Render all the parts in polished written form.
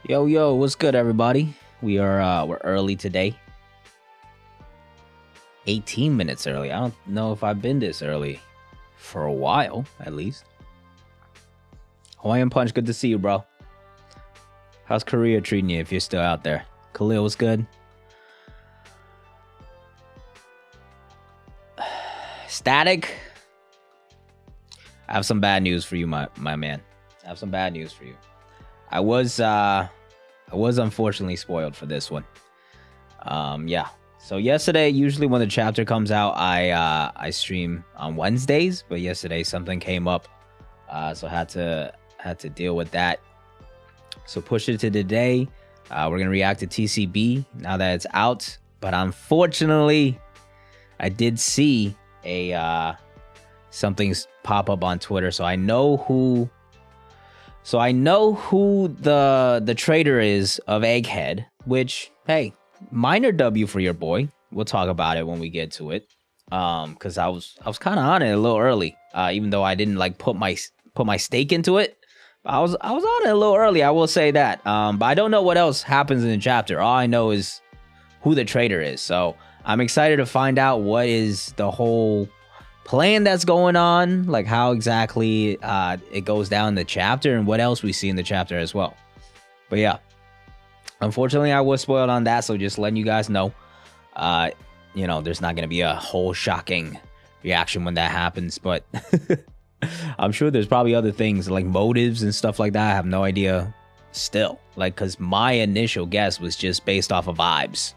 Yo, what's good, everybody? We're early today. 18 minutes early. I don't know if I've been this early for a while, at least. Hawaiian Punch, good to see you, bro. How's Korea treating you if you're still out there? Khalil, what's good? Static. I have some bad news for you, my man. I have some bad news for you. I was unfortunately spoiled for this one. Yeah. So yesterday, usually when the chapter comes out, I stream on Wednesdays, but yesterday something came up, so had to deal with that. So pushed it to today. We're gonna react to TCB now that it's out, but unfortunately, I did see a something's pop up on Twitter, so I know who the traitor is of Egghead, which, hey, minor W for your boy. We'll talk about it when we get to it. Cause I was kind of on it a little early. Even though I didn't like put my stake into it. I was on it a little early, I will say that. But I don't know what else happens in the chapter. All I know is who the traitor is. So I'm excited to find out what is the whole plan that's going on, like how exactly it goes down in the chapter and what else we see in the chapter as well. But yeah, unfortunately I was spoiled on that, so just letting you guys know, you know, there's not gonna be a whole shocking reaction when that happens, but I'm sure there's probably other things like motives and stuff like that. I have no idea still, like, because my initial guess was just based off of vibes.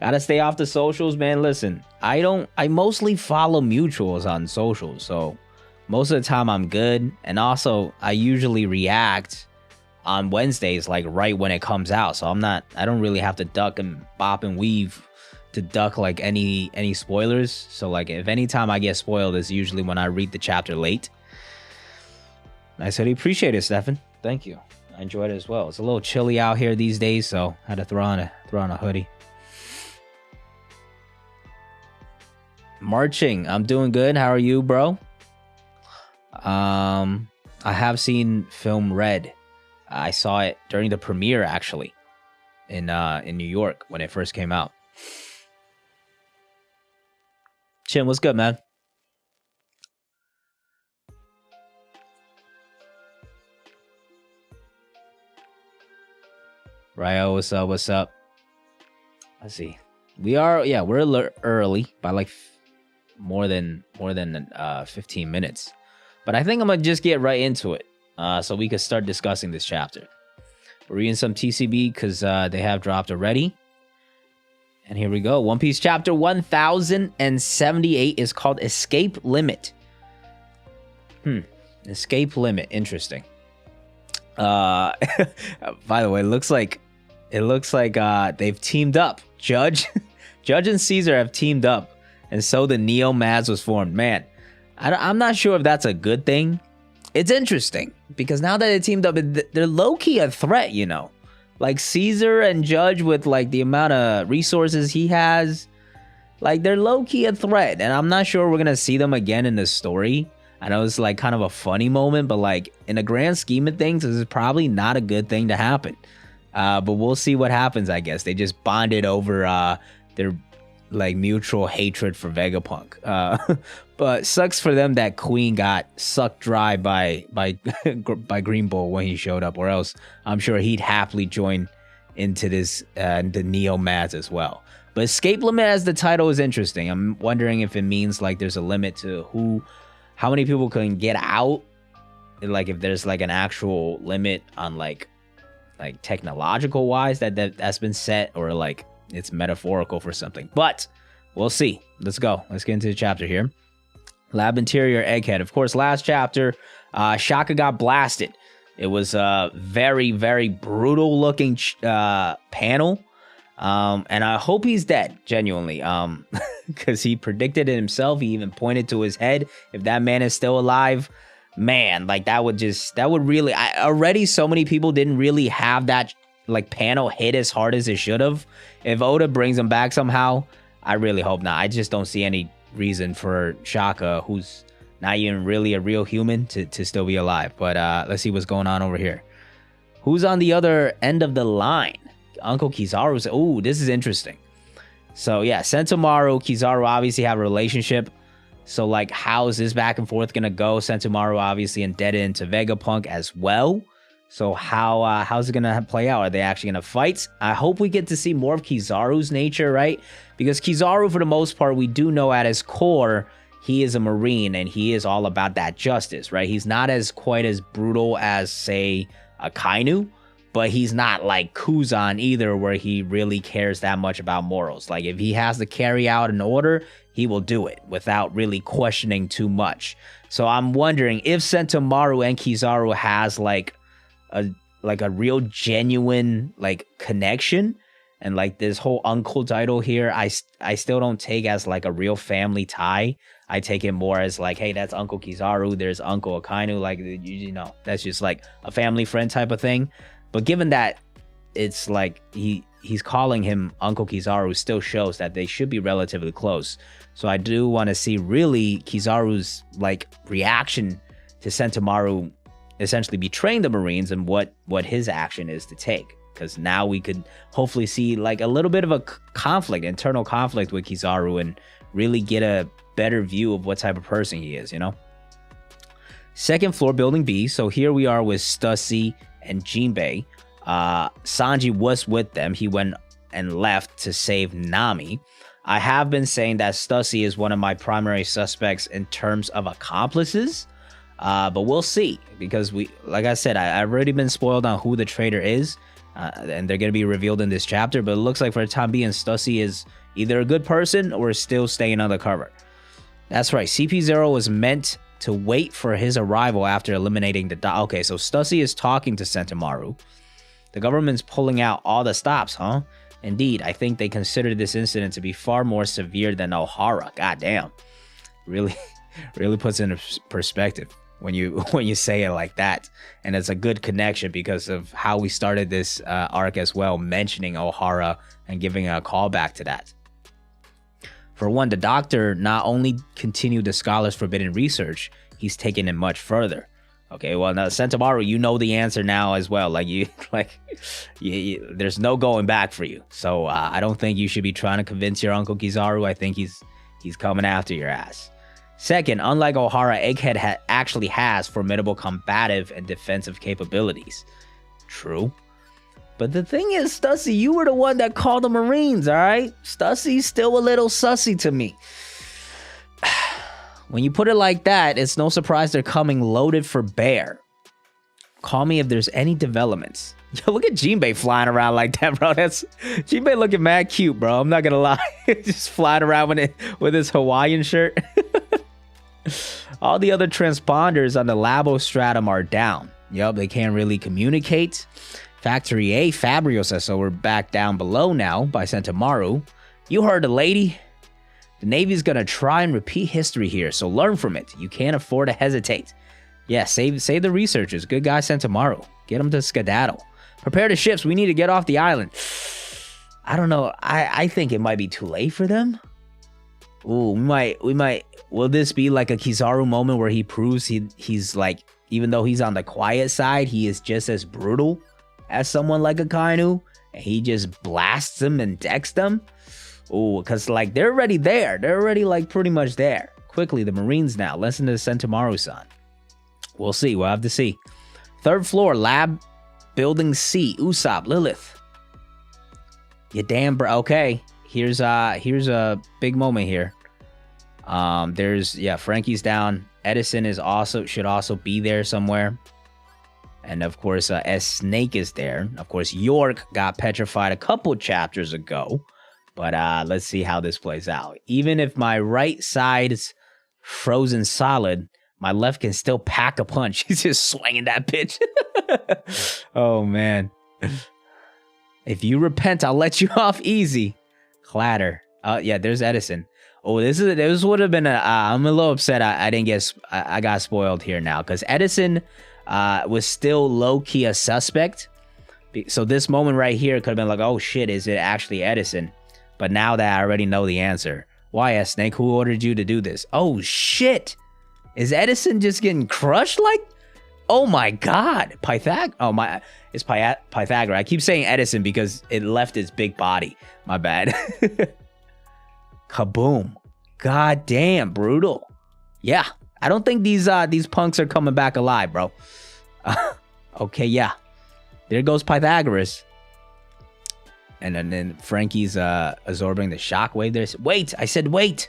Gotta stay off the socials, man. Listen, I mostly follow mutuals on socials, so most of the time I'm good. And also, I usually react on Wednesdays, like right when it comes out. So I don't really have to duck and bop and weave to duck like any spoilers. So like if any time I get spoiled is usually when I read the chapter late. I said, appreciate it, Stefan. Thank you. I enjoyed it as well. It's a little chilly out here these days, so I had to throw on a hoodie. Marching, I'm doing good. How are you, bro? I have seen film Red. I saw it during the premiere, actually, in New York when it first came out. Chin, what's good, man? Ryo, what's up? What's up? Let's see. We're a little early by like more than 15 minutes, but I think I'm gonna just get right into it, so we could start discussing this chapter. We're reading some TCB because they have dropped already, and here we go. One Piece chapter 1078 is called Escape Limit. Escape Limit, interesting. By the way, it looks like they've teamed up. Judge and Caesar have teamed up, and so the Neo Mads was formed. Man, I'm not sure if that's a good thing. It's interesting because now that they teamed up, they're low-key a threat, you know? Like Caesar and Judge, with like the amount of resources he has, like they're low-key a threat. And I'm not sure we're gonna see them again in the story. I know it's like kind of a funny moment, but like in the grand scheme of things, this is probably not a good thing to happen. But we'll see what happens, I guess. They just bonded over their like mutual hatred for Vegapunk. But sucks for them that Queen got sucked dry by Green Bull when he showed up, or else I'm sure he'd happily join into this the Neo Mads as well. But Escape Limit as the title is interesting. I'm wondering if it means like there's a limit to how many people can get out, like if there's like an actual limit on like technological wise that's been set, or like it's metaphorical for something. But we'll see. Let's go. Let's get into the chapter here. Lab interior Egghead. Of course, last chapter, Shaka got blasted. It was a very, very brutal looking panel. And I hope he's dead, genuinely. Because he predicted it himself. He even pointed to his head. If that man is still alive, man, like that would really, already so many people didn't really have that like panel hit as hard as it should have. If Oda brings him back somehow, I really hope not. I just don't see any reason for Shaka, who's not even really a real human to still be alive. But let's see what's going on over here. Who's on the other end of the line? Uncle Kizaru's. Oh, this is interesting. So yeah, Sentomaru, Kizaru obviously have a relationship. So like, how is this back and forth gonna go? Sentomaru obviously indebted into Vegapunk as well. So how's it gonna play out? Are they actually gonna fight? I hope we get to see more of Kizaru's nature, right? Because Kizaru, for the most part, we do know at his core, he is a Marine and he is all about that justice, right? He's not as quite as brutal as, say, a Kainu, but he's not like Kuzan either, where he really cares that much about morals. Like, if he has to carry out an order, he will do it without really questioning too much. So I'm wondering if Sentomaru and Kizaru has like a real genuine like connection, and like this whole uncle title here, I still don't take as like a real family tie. I take it more as like, hey, that's Uncle Kizaru, there's Uncle Akainu, like, you know, that's just like a family friend type of thing. But given that it's like he's calling him Uncle Kizaru, still shows that they should be relatively close. So I do want to see really Kizaru's like reaction to Sentomaru essentially betraying the Marines, and what his action is to take. Because now we could hopefully see like a little bit of a conflict, internal conflict with Kizaru, and really get a better view of what type of person he is, you know? Second floor, building B. So here we are with Stussy and Jinbei. Sanji was with them. He went and left to save Nami. I have been saying that Stussy is one of my primary suspects in terms of accomplices. But we'll see, because like I said, I've already been spoiled on who the traitor is, and they're going to be revealed in this chapter. But it looks like for the time being, Stussy is either a good person or is still staying undercover. That's right. CP0 was meant to wait for his arrival after eliminating the... Okay, so Stussy is talking to Sentomaru. The government's pulling out all the stops, huh? Indeed, I think they consider this incident to be far more severe than Ohara. God damn. Really puts it in perspective when you say it like that. And it's a good connection because of how we started this arc as well, mentioning Ohara and giving a callback to that. For one, the doctor not only continued the scholar's forbidden research, he's taken it much further. Okay, well now Sentomaru, you know the answer now as well. Like there's no going back for you. So I don't think you should be trying to convince your Uncle Kizaru. I think he's coming after your ass. Second, unlike Ohara, Egghead actually has formidable combative and defensive capabilities. True. But the thing is, Stussy, you were the one that called the Marines, alright? Stussy's still a little sussy to me. When you put it like that, it's no surprise they're coming loaded for bear. Call me if there's any developments. Yo, look at Jinbei flying around like that, bro. That's Jinbei looking mad cute, bro. I'm not gonna lie. Just flying around with his Hawaiian shirt. All the other transponders on the Labo stratum are down. Yup, they can't really communicate. Factory A, Fabrio says so. We're back down below now by Sentomaru. You heard the lady. The Navy's gonna try and repeat history here, so learn from it. You can't afford to hesitate. Yeah, save the researchers. Good guy Sentomaru. Get them to skedaddle. Prepare the ships. We need to get off the island. I don't know. I think it might be too late for them. Ooh, we might. Will this be like a Kizaru moment where he proves he's like, even though he's on the quiet side, he is just as brutal as someone like a Kainu, and he just blasts them and decks them? Ooh, because like they're already there. They're already like pretty much there. Quickly, the Marines now. Listen to Sentomaru-san. We'll see. We'll have to see. Third floor, lab, building C. Usopp, Lilith. You damn bro. Okay, here's a big moment here. Frankie's down. Edison should also be there somewhere. And of course, S Snake is there. Of course, York got petrified a couple chapters ago. But let's see how this plays out. Even if my right side's frozen solid, my left can still pack a punch. He's just swinging that bitch. Oh, man. If you repent, I'll let you off easy. Clatter. Yeah, there's Edison. Oh, this would have been I'm a little upset I got spoiled here now. Because Edison was still low-key a suspect. So this moment right here could have been like, oh shit, is it actually Edison? But now that I already know the answer. Why, Snake? Who ordered you to do this? Oh shit! Is Edison just getting crushed like? Oh my God. It's Pythagoras. I keep saying Edison because it left its big body. My bad. Kaboom. God damn, brutal. Yeah. I don't think these punks are coming back alive, bro. Okay, yeah. There goes Pythagoras. And then Frankie's absorbing the shockwave there. Wait, I said wait.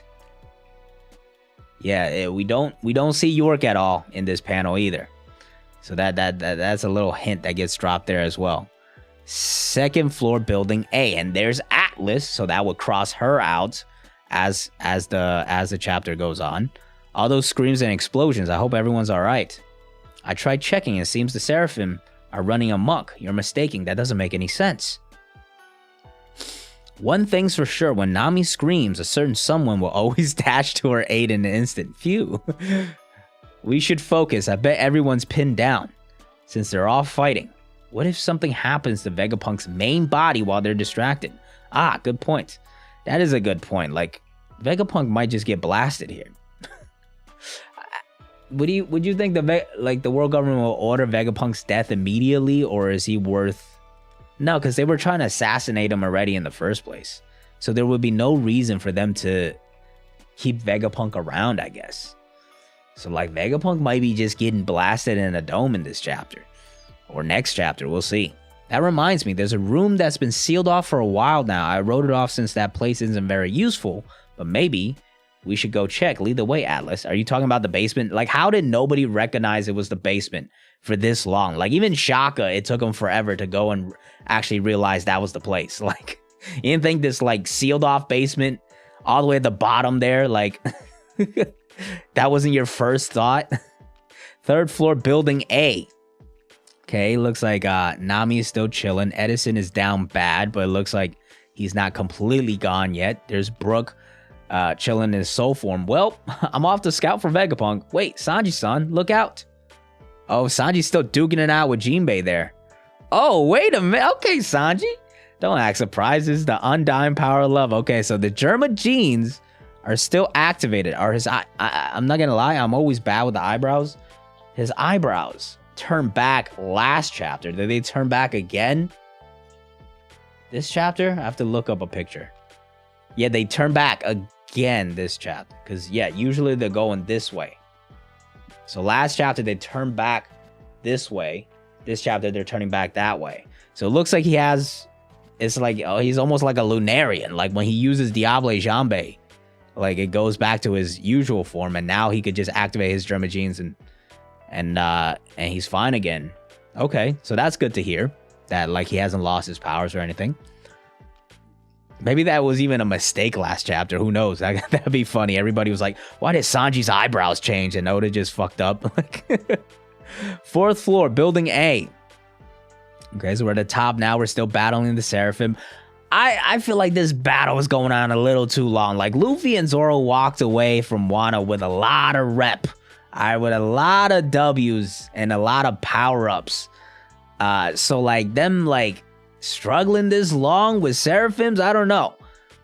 Yeah, we don't see York at all in this panel either. So that's a little hint that gets dropped there as well. Second floor building A, and there's Atlas, so that would cross her out as the chapter goes on. All those screams and explosions. I hope everyone's all right. I tried checking. It seems the Seraphim are running amok. You're mistaken. That doesn't make any sense. One thing's for sure, when Nami screams, a certain someone will always dash to her aid in an instant. Phew. We should focus. I bet everyone's pinned down, since they're all fighting. What if something happens to Vegapunk's main body while they're distracted? Ah, good point. That is a good point. Like, Vegapunk might just get blasted here. Would you think the world government will order Vegapunk's death immediately, or is he worth... No, because they were trying to assassinate him already in the first place. So there would be no reason for them to keep Vegapunk around, I guess. So like Vegapunk might be just getting blasted in a dome in this chapter. Or next chapter, we'll see. That reminds me, there's a room that's been sealed off for a while now. I wrote it off since that place isn't very useful. But maybe we should go check. Lead the way, Atlas. Are you talking about the basement? Like, how did nobody recognize it was the basement for this long? Like, even Shaka, it took him forever to go and actually realize that was the place. Like, you didn't think this, like, sealed off basement all the way at the bottom there? Like, that wasn't your first thought? Third floor, building A. Okay, looks like Nami is still chilling. Edison is down bad, but it looks like he's not completely gone yet. There's Brook chilling in his soul form. Well, I'm off to scout for Vegapunk. Wait, Sanji-san, look out. Oh, Sanji's still duking it out with Jinbei there. Oh, wait a minute. Okay, Sanji. Don't act surprised. This is the undying power of love. Okay, so the Germa genes are still activated. Are his I'm not gonna lie, I'm always bad with the eyebrows. His eyebrows turned back last chapter. Did they turn back again? This chapter? I have to look up a picture. Yeah, they turn back again this chapter. Because, yeah, usually they're going this way. So last chapter, they turned back this way. This chapter, they're turning back that way. So it looks like he has... It's like, oh, he's almost like a Lunarian. Like when he uses Diable Jambe, like it goes back to his usual form. And now he could just activate his Germa genes and he's fine again. Okay, so that's good to hear. That like he hasn't lost his powers or anything. Maybe that was even a mistake last chapter. Who knows? That'd be funny. Everybody was like, why did Sanji's eyebrows change? And Oda just fucked up. Fourth floor, building A. Okay, so we're at the top now. We're still battling the Seraphim. I feel like this battle is going on a little too long. Like, Luffy and Zoro walked away from Wano with a lot of rep. With a lot of W's and a lot of power-ups. So, like, them, like, struggling this long with Seraphims, I don't know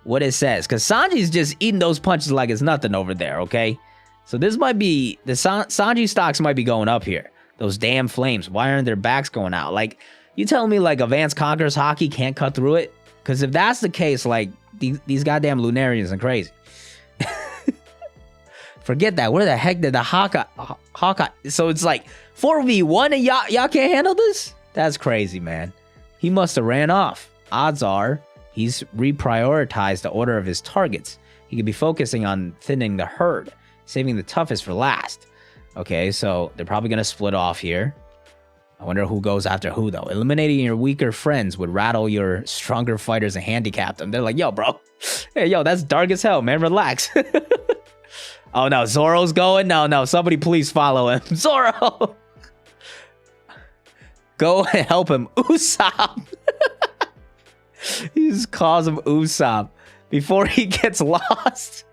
what it says. Because Sanji's just eating those punches like it's nothing over there, okay? So this might be... The Sanji stocks might be going up here. Those damn flames. Why aren't their backs going out? Like, you telling me, like, Advance Conquerors Hockey can't cut through it? Because if that's the case, like, these goddamn Lunarians are crazy. Forget that. Where the heck did the Hawkeye... So it's like 4v1 and y'all can't handle this? That's crazy, man. He must have ran off. Odds are he's reprioritized the order of his targets. He could be focusing on thinning the herd, saving the toughest for last. Okay, so they're probably going to split off here. I wonder who goes after who, though. Eliminating your weaker friends would rattle your stronger fighters and handicap them. They're like, yo, bro. Hey, yo, that's dark as hell, man. Relax. Oh, no, Zoro's going? No, somebody please follow him. Zoro! Go and help him. Usopp! He just calls him Usopp before he gets lost.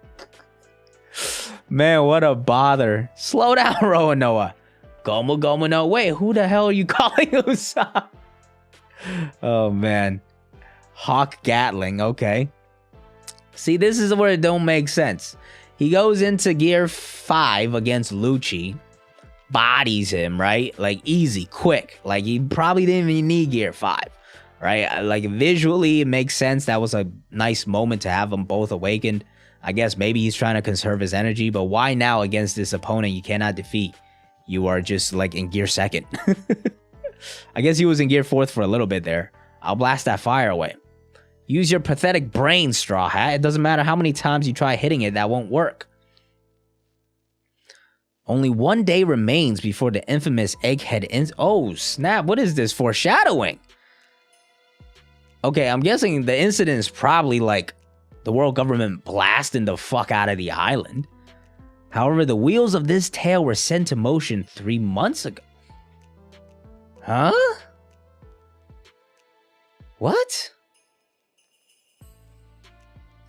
Man, what a bother. Slow down, Roanoa. Gomu no. Wait, who the hell are you calling Usopp? Oh, man. Hawk Gatling, okay. See, this is where it don't make sense. He goes into gear 5 against Lucci. Bodies him, right? Like, easy, quick. Like, he probably didn't even need gear 5, right? Like, visually, it makes sense. That was a nice moment to have them both awakened. I guess maybe he's trying to conserve his energy, but why now against this opponent you cannot defeat? You are just, like, in gear 2nd. I guess he was in gear 4th for a little bit there. I'll blast that fire away. Use your pathetic brain, Straw Hat. It doesn't matter how many times you try hitting it, that won't work. Only 1 day remains before the infamous Egghead ends. Oh, snap. What is this? Foreshadowing. Okay, I'm guessing the incident is probably like the world government blasting the fuck out of the island. However, the wheels of this tale were set into motion 3 months ago. Huh? What?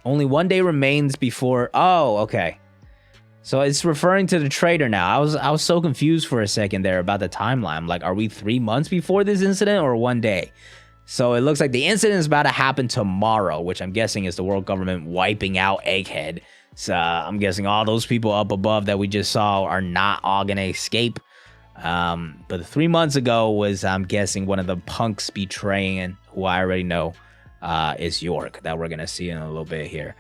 Only 1 day remains before... Oh, okay. So it's referring to the traitor now. I was so confused for a second there about the timeline. I'm like, are we 3 months before this incident or 1 day? So it looks like the incident is about to happen tomorrow, which I'm guessing is the world government wiping out Egghead. So I'm guessing all those people up above that we just saw are not all gonna escape. But 3 months ago was, I'm guessing, one of the punks betraying, who I already know is York, that we're gonna see in a little bit here.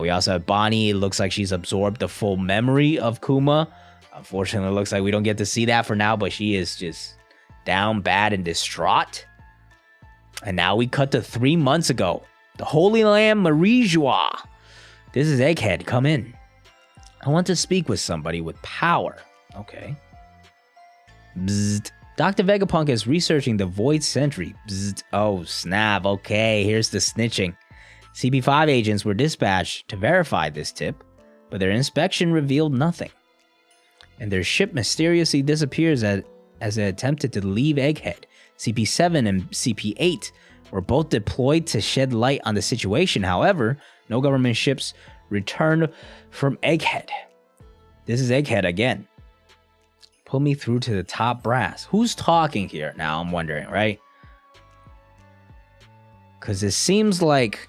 We also have Bonnie. It looks like she's absorbed the full memory of Kuma. Unfortunately, it looks like we don't get to see that for now, but she is just down bad and distraught. And now we cut to 3 months ago. The Holy Lamb Marijua. This is Egghead. Come in. I want to speak with somebody with power. Okay. Bzzzt. Dr. Vegapunk is researching the Void Sentry. Bzzzt. Oh, snap. Okay, here's the snitching. CP5 agents were dispatched to verify this tip, but their inspection revealed nothing. And their ship mysteriously disappears as it attempted to leave Egghead. CP7 and CP8 were both deployed to shed light on the situation. However, no government ships returned from Egghead. This is Egghead again. Pull me through to the top brass. Who's talking here? Now I'm wondering, right? Because it seems like...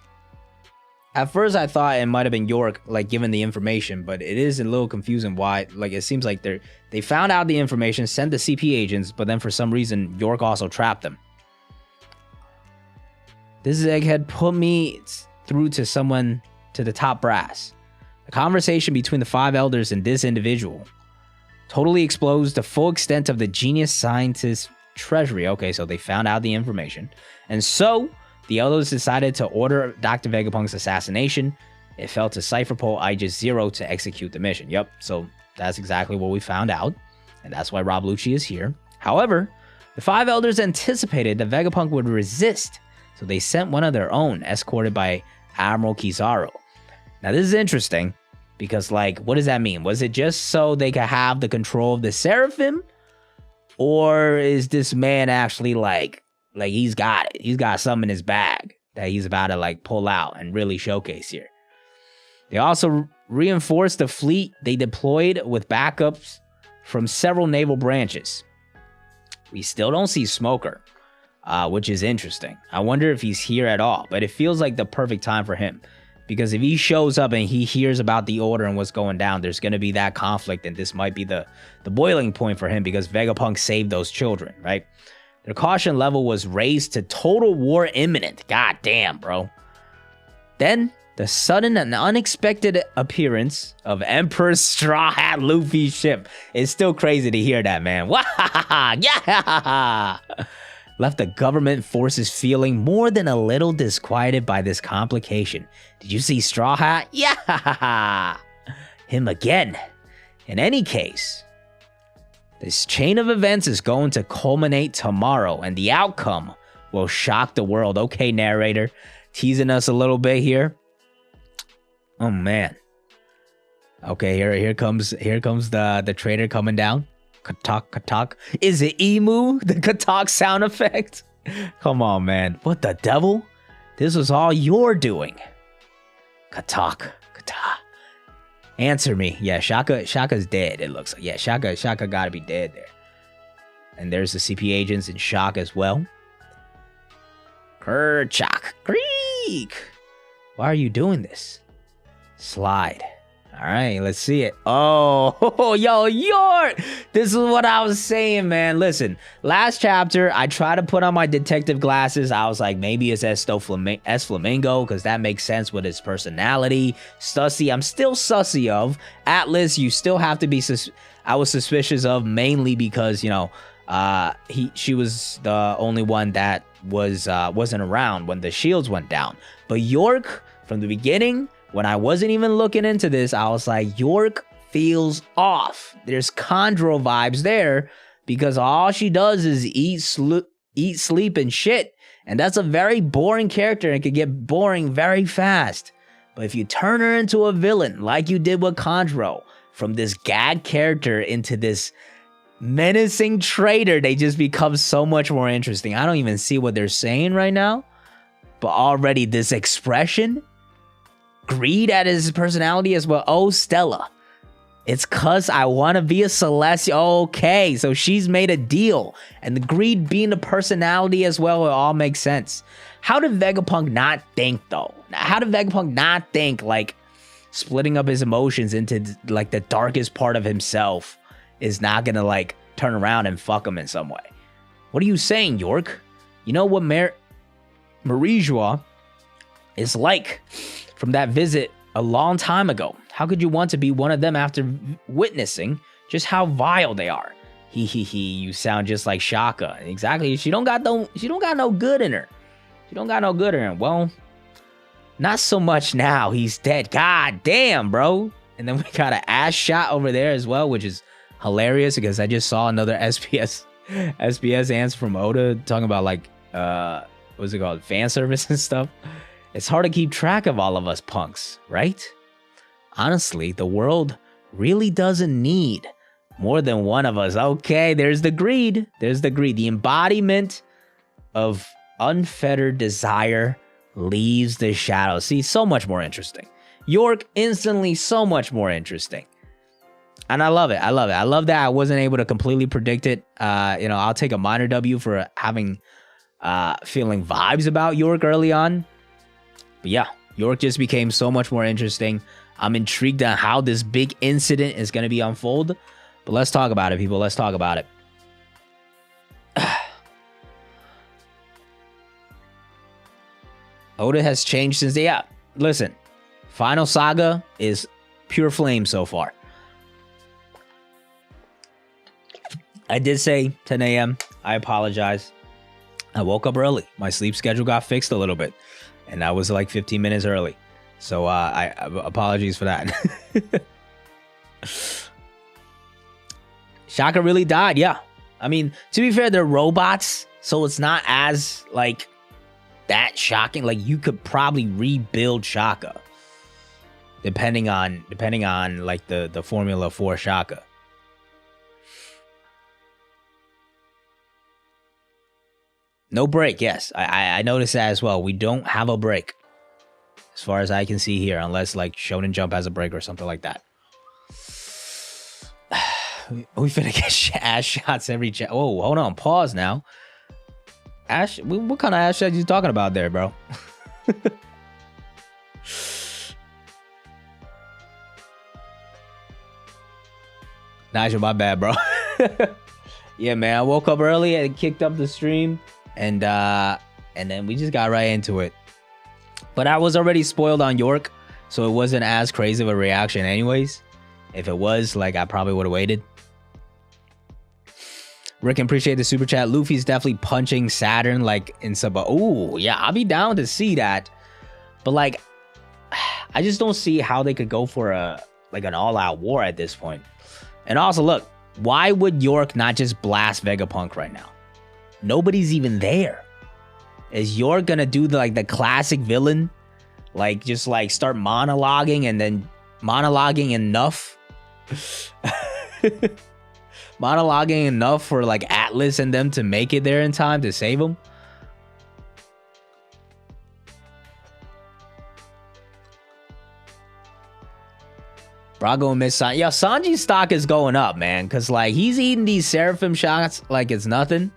At first, I thought it might have been York, like, giving the information, but it is a little confusing why. Like, it seems like they found out the information, sent the CP agents, but then for some reason, York also trapped them. This is Egghead. Put me through to someone to the top brass. The conversation between the 5 elders and this individual totally exposed the full extent of the genius scientist's treasury. Okay, so they found out the information. And so... the elders decided to order Dr. Vegapunk's assassination. It fell to Cypherpole Aegis 0 to execute the mission. Yep, so that's exactly what we found out. And that's why Rob Lucci is here. However, the 5 elders anticipated that Vegapunk would resist. So they sent one of their own, escorted by Admiral Kizaru. Now this is interesting. Because, like, what does that mean? Was it just so they could have the control of the Seraphim? Or is this man actually, like he's got it. He's got something in his bag that he's about to, like, pull out and really showcase here. They also reinforced the fleet they deployed with backups from several naval branches. We still don't see Smoker, which is interesting. I wonder if he's here at all, but it feels like the perfect time for him. Because if he shows up and he hears about the order and what's going down, there's going to be that conflict, and this might be the boiling point for him because Vegapunk saved those children, right? Their caution level was raised to total war imminent. God damn, bro. Then, the sudden and unexpected appearance of Emperor Straw Hat Luffy's ship. It's still crazy to hear that, man. Wahahaha! Yeah! Left the government forces feeling more than a little disquieted by this complication. Did you see Straw Hat? Yeah! Him again. In any case... this chain of events is going to culminate tomorrow, and the outcome will shock the world. Okay, narrator, teasing us a little bit here. Oh man. Okay, here comes the traitor coming down. Katak, katak. Is it Emu? The katak sound effect? Come on, man. What the devil? This was all your doing. Katak, katak. Answer me. Yeah, Shaka's dead, it looks like. Yeah, Shaka gotta be dead there. And there's the CP agents in shock as well. Kerchak. Creek! Why are you doing this? Slide. All right, let's see it. Oh, yo, York! This is what I was saying, man. Listen, last chapter, I tried to put on my detective glasses. I was like, maybe it's S Flamingo, because that makes sense with his personality. Sussy, I'm still sussy of. Atlas, you still have to be I was suspicious of, mainly because, you know, she was the only one that wasn't around when the shields went down. But York, from the beginning, when I wasn't even looking into this, I was like, York feels off. There's Chondro vibes there, because all she does is eat, sleep, and shit. And that's a very boring character and can get boring very fast. But if you turn her into a villain, like you did with Chondro, from this gag character into this menacing traitor, they just become so much more interesting. I don't even see what they're saying right now, but already this expression, greed at his personality as well. Oh, Stella, it's cause I want to be a Celestial. Okay, so she's made a deal, and the greed being the personality as well, it all makes sense. How did Vegapunk not think, though? How did Vegapunk not think, like, splitting up his emotions into, like, the darkest part of himself is not gonna, like, turn around and fuck him in some way? What are you saying, York? You know what Marie-Joie is like from that visit a long time ago. How could you want to be one of them after witnessing just how vile they are? You sound just like Shaka. Exactly. She don't got no good in her. She don't got no good in her. Well, not so much now. He's dead. God damn, bro. And then we got an ass shot over there as well, which is hilarious because I just saw another SPS answer from Oda talking about, like, what's it called? Fan service and stuff. It's hard to keep track of all of us punks, right? Honestly, the world really doesn't need more than one of us. Okay, there's the greed. There's the greed. The embodiment of unfettered desire leaves the shadows. See, so much more interesting. York, instantly so much more interesting. And I love it. I love it. I love that I wasn't able to completely predict it. You know, I'll take a minor W for having feeling vibes about York early on. But yeah, York just became so much more interesting. I'm intrigued on how this big incident is going to be unfold. But let's talk about it, people. Let's talk about it. Oda has changed since yeah. Listen, Final Saga is pure flame so far. I did say 10 a.m. I apologize. I woke up early. My sleep schedule got fixed a little bit. And I was like 15 minutes early. So I apologies for that. Shaka really died, yeah. I mean, to be fair, they're robots. So it's not as, like, that shocking. Like, you could probably rebuild Shaka. Depending on like the formula for Shaka. No break, yes. I noticed that as well. We don't have a break. As far as I can see here. Unless, like, Shonen Jump has a break or something like that. We finna get ass shots every chat. Oh, hold on. Pause now. Ash, what kind of ass shots you talking about there, bro? Nigel, my bad, bro. Yeah, man. I woke up early and kicked up the stream. And then we just got right into it. But I was already spoiled on York, so it wasn't as crazy of a reaction anyways. If it was, like, I probably would have waited. Rick, appreciate the super chat. Luffy's definitely punching Saturn, like, in some... Oh, yeah, I'll be down to see that. But, like, I just don't see how they could go for an all-out war at this point. And also, look, why would York not just blast Vegapunk right now? Nobody's even there. Is York gonna do the classic villain? Like, just, like, start monologuing and then monologuing enough? Monologuing enough for, like, Atlas and them to make it there in time to save him? Brago and Miss Sanji. Yeah, Sanji's stock is going up, man. Because, like, he's eating these Seraphim shots like it's nothing.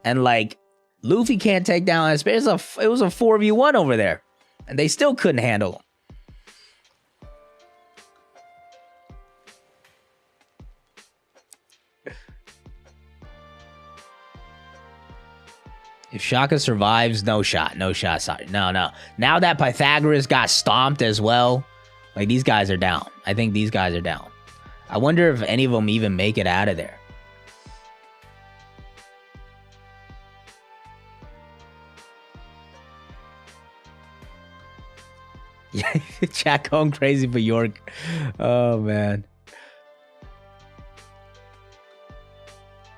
And, like, Luffy can't take down... It was a 4v1 over there. And they still couldn't handle him. If Shaka survives, no shot. No shot, sorry. No. Now that Pythagoras got stomped as well, like, these guys are down. I think these guys are down. I wonder if any of them even make it out of there. Yeah, chat going crazy for York. Oh, man.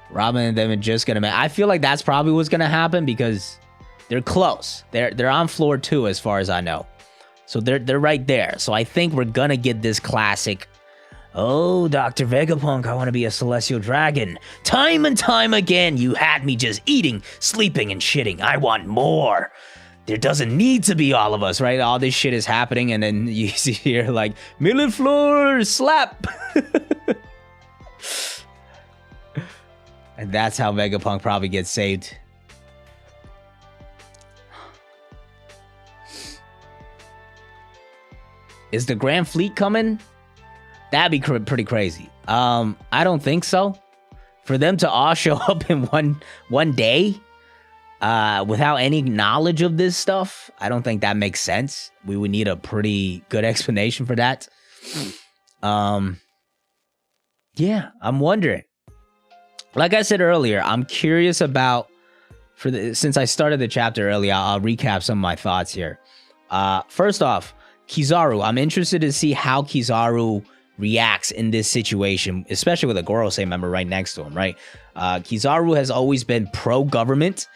Robin and them are just gonna. I feel like that's probably what's gonna happen because they're close. They're on floor 2 as far as I know, so they're right there. So I think we're gonna get this classic. Oh, Dr. Vegapunk, I want to be a celestial dragon. Time and time again, you had me just eating, sleeping, and shitting. I want more. There doesn't need to be all of us, right? All this shit is happening, and then you see here like million floors slap. And that's how Vegapunk probably gets saved. Is the Grand Fleet coming? That'd be pretty crazy. I don't think so. For them to all show up in one day, without any knowledge of this stuff, I don't think that makes sense. We would need a pretty good explanation for that. Yeah, I'm wondering. Like I said earlier, I'm curious about, since I started the chapter earlier, I'll recap some of my thoughts here. First off, Kizaru. I'm interested to see how Kizaru reacts in this situation, especially with a Gorosei member right next to him, right? Kizaru has always been pro-government.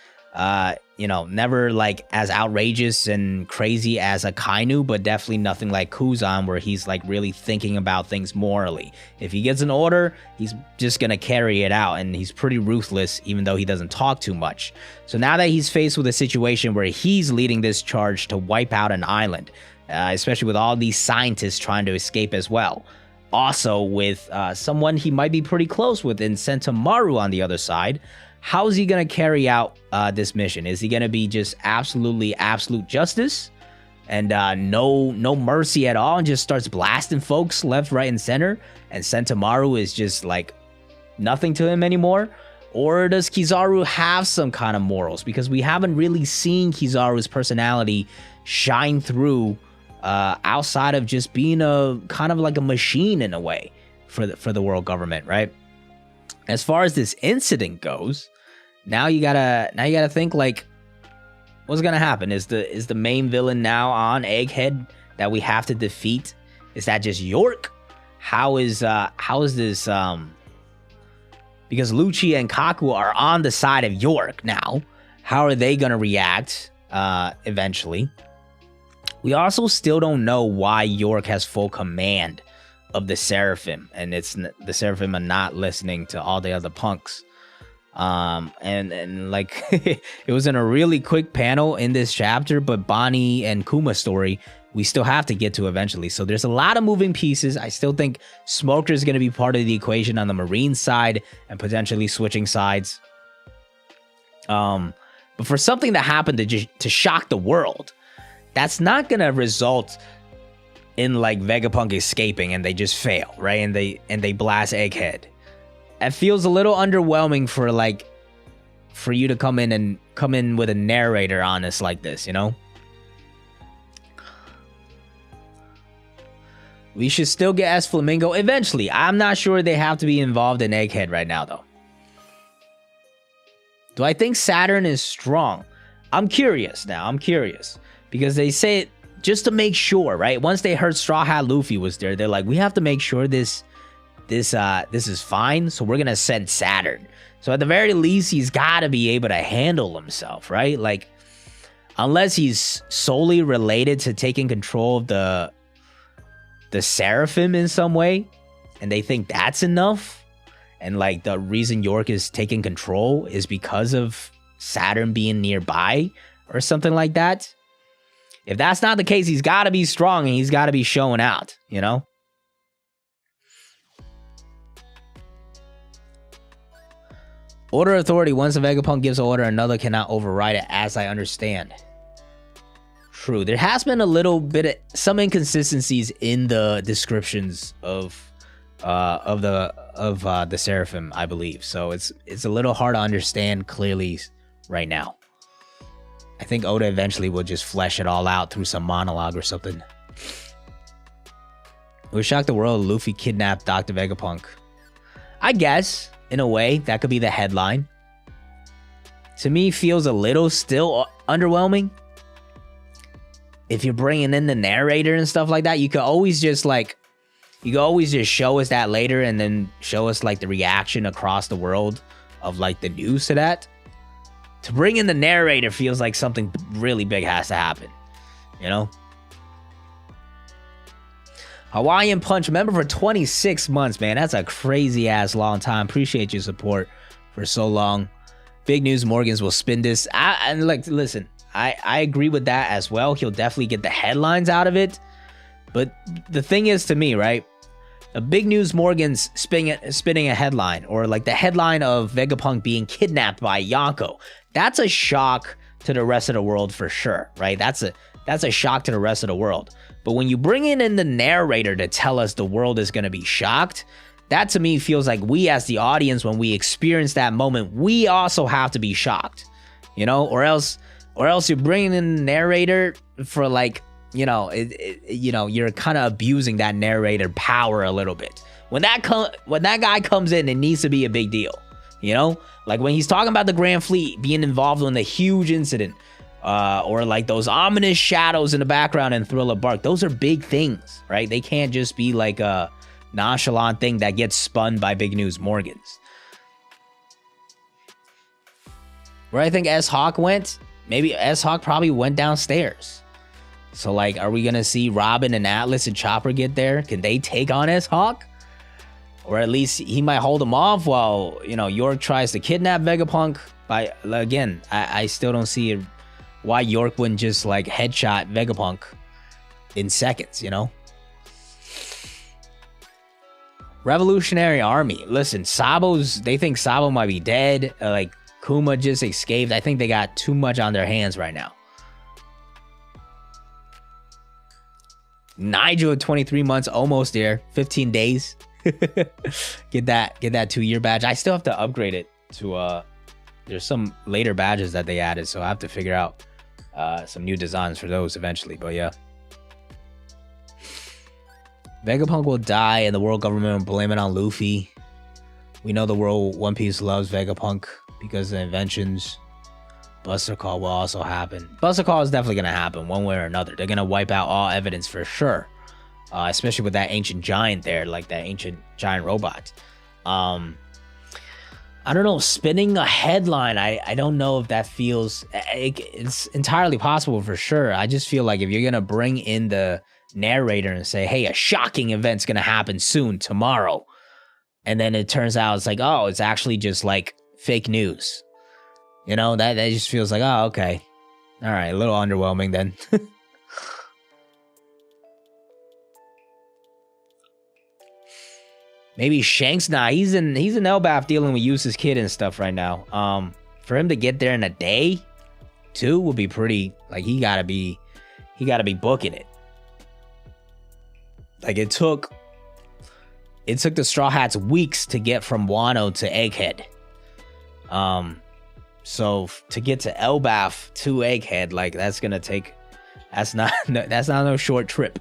Never like as outrageous and crazy as a Kainu, but definitely nothing like Kuzan, where he's like really thinking about things morally. If he gets an order, he's just gonna carry it out, and he's pretty ruthless, even though he doesn't talk too much. So now that he's faced with a situation where he's leading this charge to wipe out an island, especially with all these scientists trying to escape as well. Also with someone he might be pretty close with in Sentomaru on the other side. How is he going to carry out this mission? Is he going to be just absolute justice and no mercy at all and just starts blasting folks left, right, and center? And Sentomaru is just like nothing to him anymore? Or does Kizaru have some kind of morals? Because we haven't really seen Kizaru's personality shine through outside of just being a kind of like a machine in a way for the world government, right? As far as this incident goes, now you gotta think like, what's gonna happen? Is the main villain now on Egghead that we have to defeat? Is that just York? How is this? Because Lucci and Kaku are on the side of York now. How are they gonna react eventually? We also still don't know why York has full command of the Seraphim, and it's the Seraphim are not listening to all the other punks. And like it was in a really quick panel in this chapter, but Bonnie and Kuma's story we still have to get to eventually. So there's a lot of moving pieces. I still think Smoker is going to be part of the equation on the Marine side and potentially switching sides. But for something that happened to shock the world, that's not going to result in like Vegapunk escaping and they just fail, right? And they blast Egghead. It feels a little underwhelming for you to come in with a narrator on this like this, you know? We should still get S Flamingo eventually. I'm not sure they have to be involved in Egghead right now though. Do I think Saturn is strong? I'm curious now. I'm curious because they say it just to make sure, right? Once they heard Straw Hat Luffy was there, they're like, we have to make sure this is fine, so we're gonna send Saturn. So at the very least, he's got to be able to handle himself, right? Like, unless he's solely related to taking control of the Seraphim in some way, and they think that's enough, and like the reason York is taking control is because of Saturn being nearby or something like that. If that's not the case, he's got to be strong and he's got to be showing out, you know? Order authority. Once a Vegapunk gives an order, another cannot override it, as I understand. True. There has been a little bit of some inconsistencies in the descriptions of the Seraphim, I believe. So it's a little hard to understand clearly right now. I think Oda eventually will just flesh it all out through some monologue or something. We shocked the world. Luffy kidnapped Dr. Vegapunk. I guess, in a way, that could be the headline. To me, feels a little still underwhelming. If you're bringing in the narrator and stuff like that, you could always just like, you could always just show us that later and then show us like the reaction across the world of like the news to that. To bring in the narrator feels like something really big has to happen, you know? Hawaiian Punch member for 26 months, man. That's a crazy ass long time. Appreciate your support for so long. Big News Morgans will spin this. And like, listen, I agree with that as well. He'll definitely get the headlines out of it. But the thing is, to me, right? A Big News Morgan's spinning a headline, or like the headline of Vegapunk being kidnapped by Yonko. That's a shock to the rest of the world for sure, right? That's a shock to the rest of the world. But when you bring in the narrator to tell us the world is going to be shocked, that to me feels like we as the audience, when we experience that moment, we also have to be shocked, you know, or else you're bringing in the narrator for like, you know, you're kind of abusing that narrator power a little bit. When that guy comes in, it needs to be a big deal, you know, like when he's talking about the Grand Fleet being involved in a huge incident. Or like those ominous shadows in the background in Thriller Bark. Those are big things, right? They can't just be like a nonchalant thing that gets spun by Big News Morgans. Where I think S-Hawk went, maybe S-Hawk probably went downstairs. So like, are we gonna see Robin and Atlas and Chopper get there? Can they take on S-Hawk? Or at least he might hold them off while, you know, York tries to kidnap Vegapunk. By again, I still don't see it. Why York wouldn't just like headshot Vegapunk in seconds, you know? Revolutionary Army. Listen, they think Sabo might be dead. Like Kuma just escaped. I think they got too much on their hands right now. Nigel at 23 months, almost there. 15 days. Get that 2-year badge. I still have to upgrade it to there's some later badges that they added, so I have to figure out some new designs for those eventually. But yeah, Vegapunk will die and the world government will blame it on Luffy. We know the world One Piece loves Vegapunk because of the inventions. Buster Call will also happen. Buster Call is definitely going to happen one way or another. They're going to wipe out all evidence for sure, especially with that ancient giant there, like that ancient giant robot. I don't know, spinning a headline, I don't know if that feels, it's entirely possible for sure. I just feel like if you're going to bring in the narrator and say, hey, a shocking event's going to happen soon, tomorrow, and then it turns out it's like, oh, it's actually just like fake news. You know, that just feels like, oh, okay. All right, a little underwhelming then. Maybe Shanks. Nah, he's in Elbaf dealing with Eustace Kid and stuff right now. For him to get there in a day, too, would be pretty. Like he gotta be booking it. Like it took the Straw Hats weeks to get from Wano to Egghead. So to get to Elbaf to Egghead, like that's not no short trip.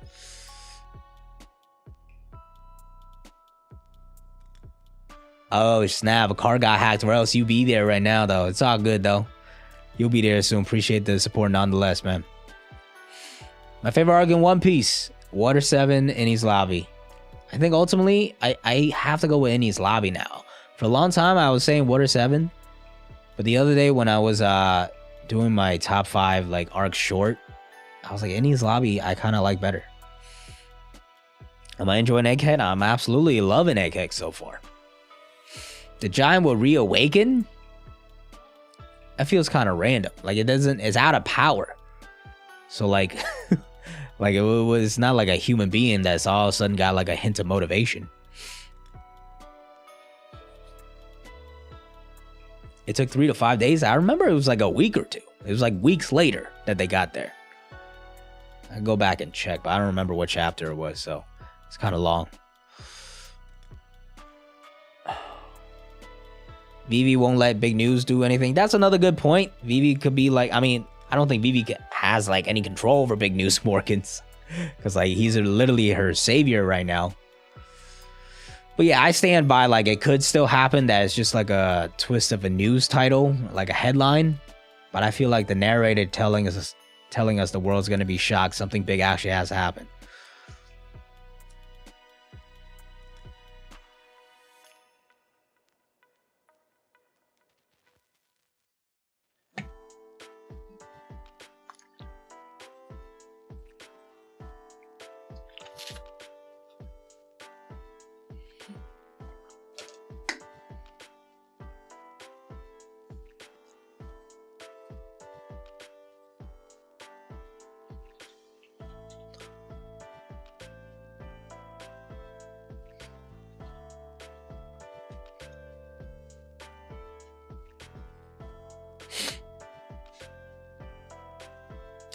Oh snap, a car got hacked, or else you be there right now though. It's all good though. You'll be there soon. Appreciate the support nonetheless, man. My favorite arc in One Piece, Water 7, Enies Lobby. I think ultimately I have to go with Enies Lobby now. For a long time I was saying Water 7, but the other day when I was doing my top 5 like arc short, I was like, Enies Lobby I kind of like better. Am I enjoying Egghead? I'm absolutely loving Egghead so far. The giant will reawaken? That feels kind of random. Like it's out of power. So like, like it's not like a human being that's all of a sudden got like a hint of motivation. It took 3 to 5 days. I remember it was like a week or two. It was like weeks later that they got there. I can go back and check, but I don't remember what chapter it was, so it's kind of long. Vivi won't let Big News do anything. That's another good point. Vivi could be like, I mean, I don't think Vivi has like any control over Big News Morgans, because like he's literally her savior right now. But yeah, I stand by like it could still happen that it's just like a twist of a news title, like a headline. But I feel like the narrator telling us the world's gonna be shocked, something big actually has happened.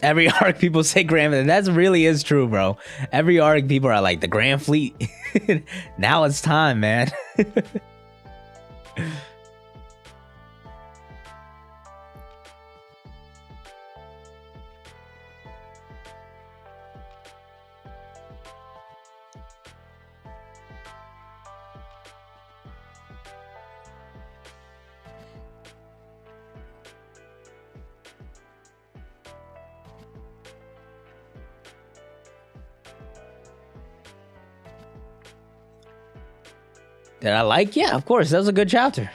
Every arc people say Grand Fleet. That really is true, bro. Every arc people are like, the Grand Fleet. Now it's time, man. That I like? Yeah, of course. That was a good chapter.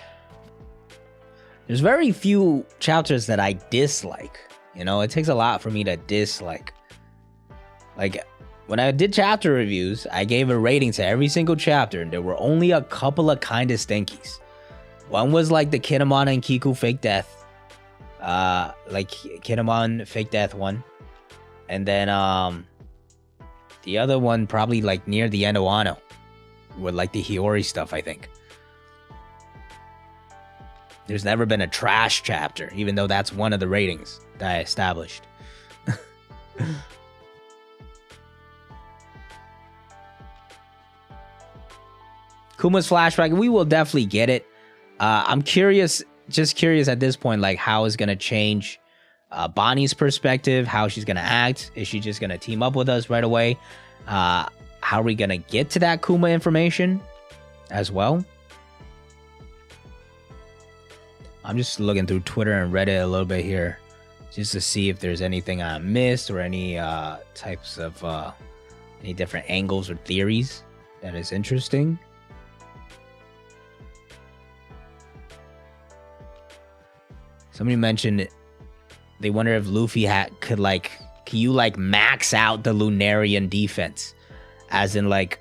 There's very few chapters that I dislike. You know, it takes a lot for me to dislike. Like, when I did chapter reviews, I gave a rating to every single chapter, and there were only a couple of kind of stinkies. One was like the Kinemon and Kiku fake death. Like Kinemon fake death one. And then the other one probably like near the end of Wano. With like the Hiyori stuff, I think. There's never been a trash chapter, even though that's one of the ratings that I established. Kuma's flashback, we will definitely get it. I'm curious, just curious at this point, like how is gonna change Bonnie's perspective, how she's gonna act. Is she just gonna team up with us right away? How are we gonna get to that Kuma information as well? I'm just looking through Twitter and Reddit a little bit here, just to see if there's anything I missed or any types of any different angles or theories that is interesting. Somebody mentioned they wonder if Luffy could you like max out the Lunarian defense? As in, like,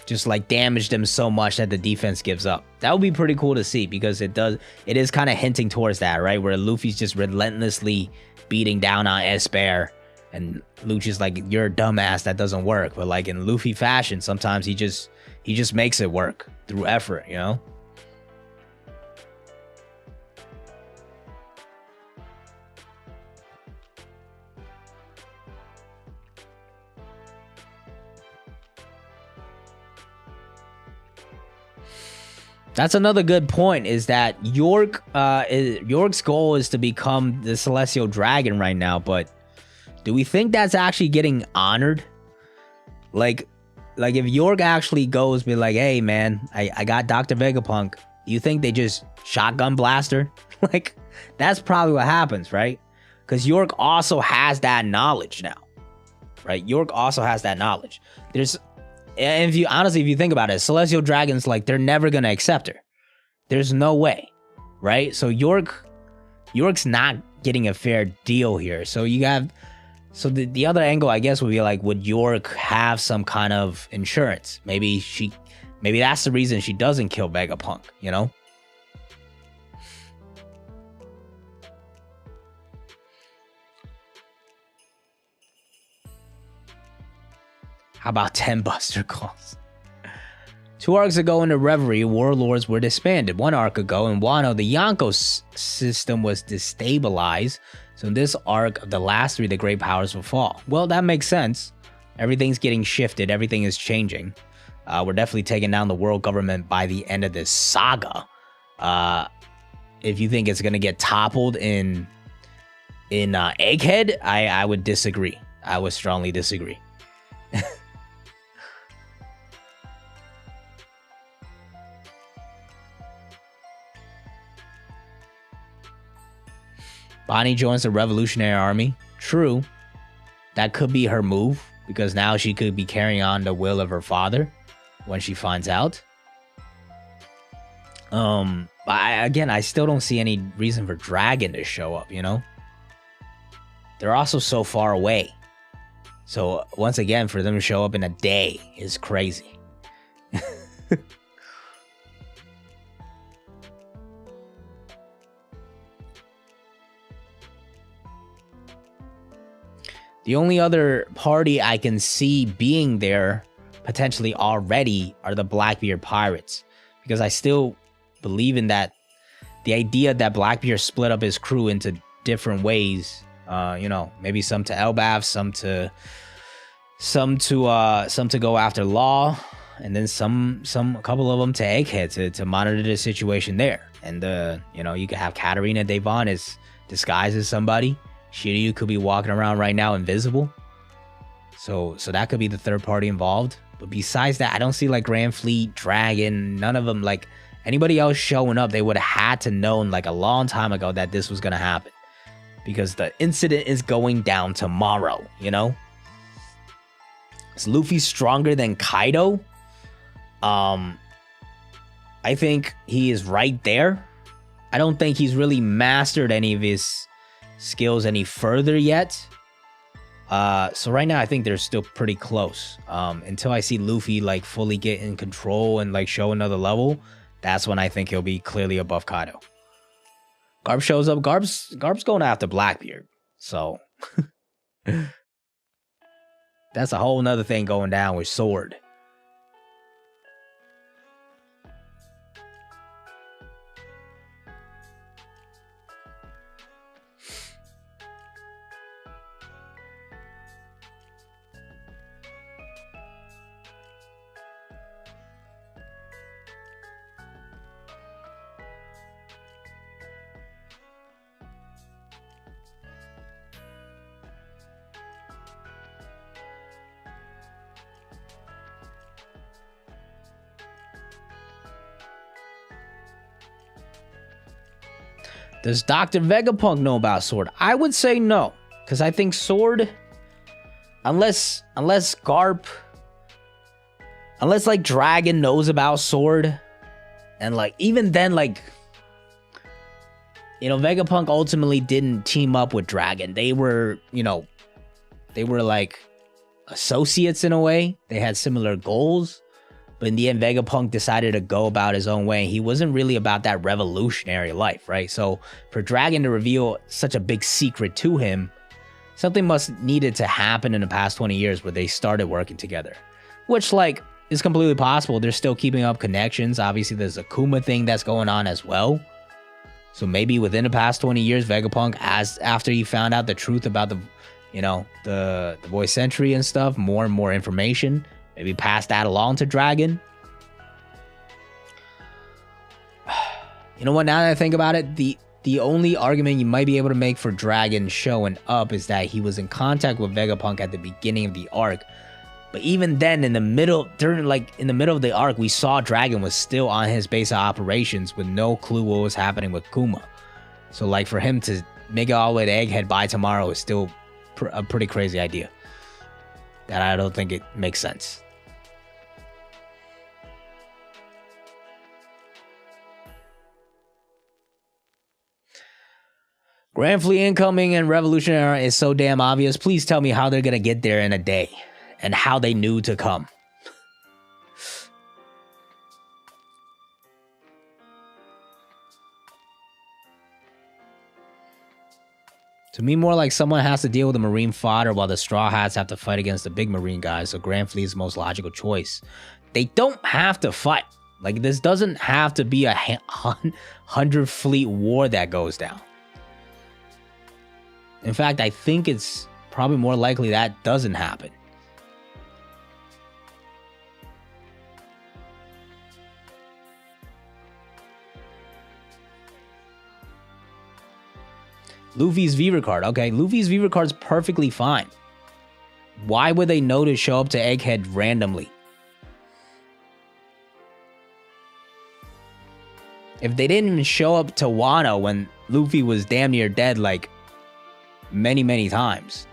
just like damage them so much that the defense gives up. That would be pretty cool to see, because it is kind of hinting towards that, right? Where Luffy's just relentlessly beating down on Esper, and Luffy's like, you're a dumbass, that doesn't work. But like in Luffy fashion, sometimes he just makes it work through effort, you know? That's another good point, is that York's goal is to become the Celestial Dragon right now, but do we think that's actually getting honored? Like if York actually goes, be like, hey man, I got Dr. Vegapunk, do you think they just shotgun blaster? Like, that's probably what happens, right? Because York also has that knowledge now, right? York also has that knowledge. And if you think about it, Celestial Dragons, like, they're never gonna accept her. There's no way, right? So York's not getting a fair deal here. So the other angle, I guess, would be like, would York have some kind of insurance? Maybe that's the reason she doesn't kill Vegapunk, you know? How about 10 Buster Calls? 2 arcs ago in the Reverie, warlords were disbanded. 1 arc ago in Wano, the Yonko system was destabilized. So in this arc of the last 3, the great powers will fall. Well, that makes sense. Everything's getting shifted. Everything is changing. We're definitely taking down the world government by the end of this saga. If you think it's going to get toppled in In Egghead, I would disagree. I would strongly disagree. Bonnie joins the Revolutionary Army. True. That could be her move, because now she could be carrying on the will of her father when she finds out. I still don't see any reason for Dragon to show up, you know? They're also so far away. So, once again, for them to show up in a day is crazy. The only other party I can see being there potentially already are the Blackbeard pirates, because I still believe in that. The idea that Blackbeard split up his crew into different ways, you know, maybe some to Elbaf, some to go after Law, and then a couple of them to Egghead to monitor the situation there. And you know, you could have Katarina Devon as disguised as somebody. Shiryu could be walking around right now invisible. So that could be the third party involved. But besides that, I don't see like Grand Fleet, Dragon, none of them. Like anybody else showing up, they would have had to known like a long time ago that this was gonna happen, because the incident is going down tomorrow, you know? Is Luffy stronger than Kaido? I think he is right there. I don't think he's really mastered any of his skills any further yet. So right now I think they're still pretty close. Until I see Luffy like fully get in control and like show another level, that's when I think he'll be clearly above Kaido. Garp shows up. Garp's going after Blackbeard. So that's a whole nother thing going down with Sword. Does Dr. Vegapunk know about Sword? I would say no, because I think Sword, unless like Dragon knows about Sword, and like even then, like, you know, Vegapunk ultimately didn't team up with Dragon. They were, you know, like associates in a way. They had similar goals. But in the end, Vegapunk decided to go about his own way. He wasn't really about that revolutionary life, right? So for Dragon to reveal such a big secret to him, something must needed to happen in the past 20 years where they started working together. Which, like, is completely possible. They're still keeping up connections. Obviously, there's a Kuma thing that's going on as well. So maybe within the past 20 years, Vegapunk, after he found out the truth about the, you know, the Voice Century and stuff, more and more information, maybe pass that along to Dragon. You know what, now that I think about it, the only argument you might be able to make for Dragon showing up is that he was in contact with Vegapunk at the beginning of the arc. But even then, in the middle of the arc, we saw Dragon was still on his base of operations with no clue what was happening with Kuma. So like for him to make it all the way to Egghead by tomorrow is still a pretty crazy idea. That I don't think it makes sense. Grand Fleet incoming and Revolutionary is so damn obvious. Please tell me how they're gonna get there in a day and how they knew to come. To me, more like someone has to deal with the Marine fodder while the Straw Hats have to fight against the big Marine guys, so Grand Fleet is the most logical choice. They don't have to fight. Like, this doesn't have to be a 100 fleet war that goes down. In fact, I think it's probably more likely that doesn't happen. Luffy's Viva card. Okay, Luffy's Viva card's perfectly fine. Why would they know to show up to Egghead randomly? If they didn't even show up to Wano when Luffy was damn near dead like many, many times.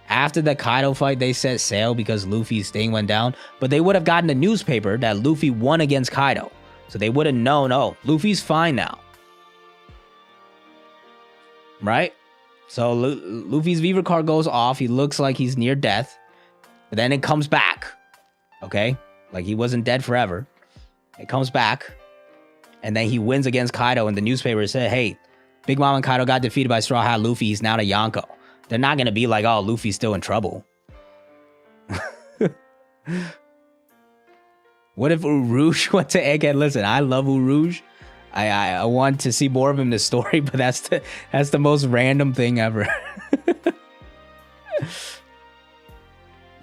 After the Kaido fight, they set sail because Luffy's thing went down, but they would have gotten a newspaper that Luffy won against Kaido. So they would have known, oh, Luffy's fine now. Right? So Luffy's Viva card goes off. He looks like he's near death. But then it comes back. Okay? Like he wasn't dead forever. It comes back. And then he wins against Kaido. And the newspaper said, hey, Big Mom and Kaido got defeated by Straw Hat Luffy. He's now to Yonko. They're not going to be like, oh, Luffy's still in trouble. What if Urouge went to Egghead? Listen, I love Urouge. I want to see more of him in the story, but that's the most random thing ever.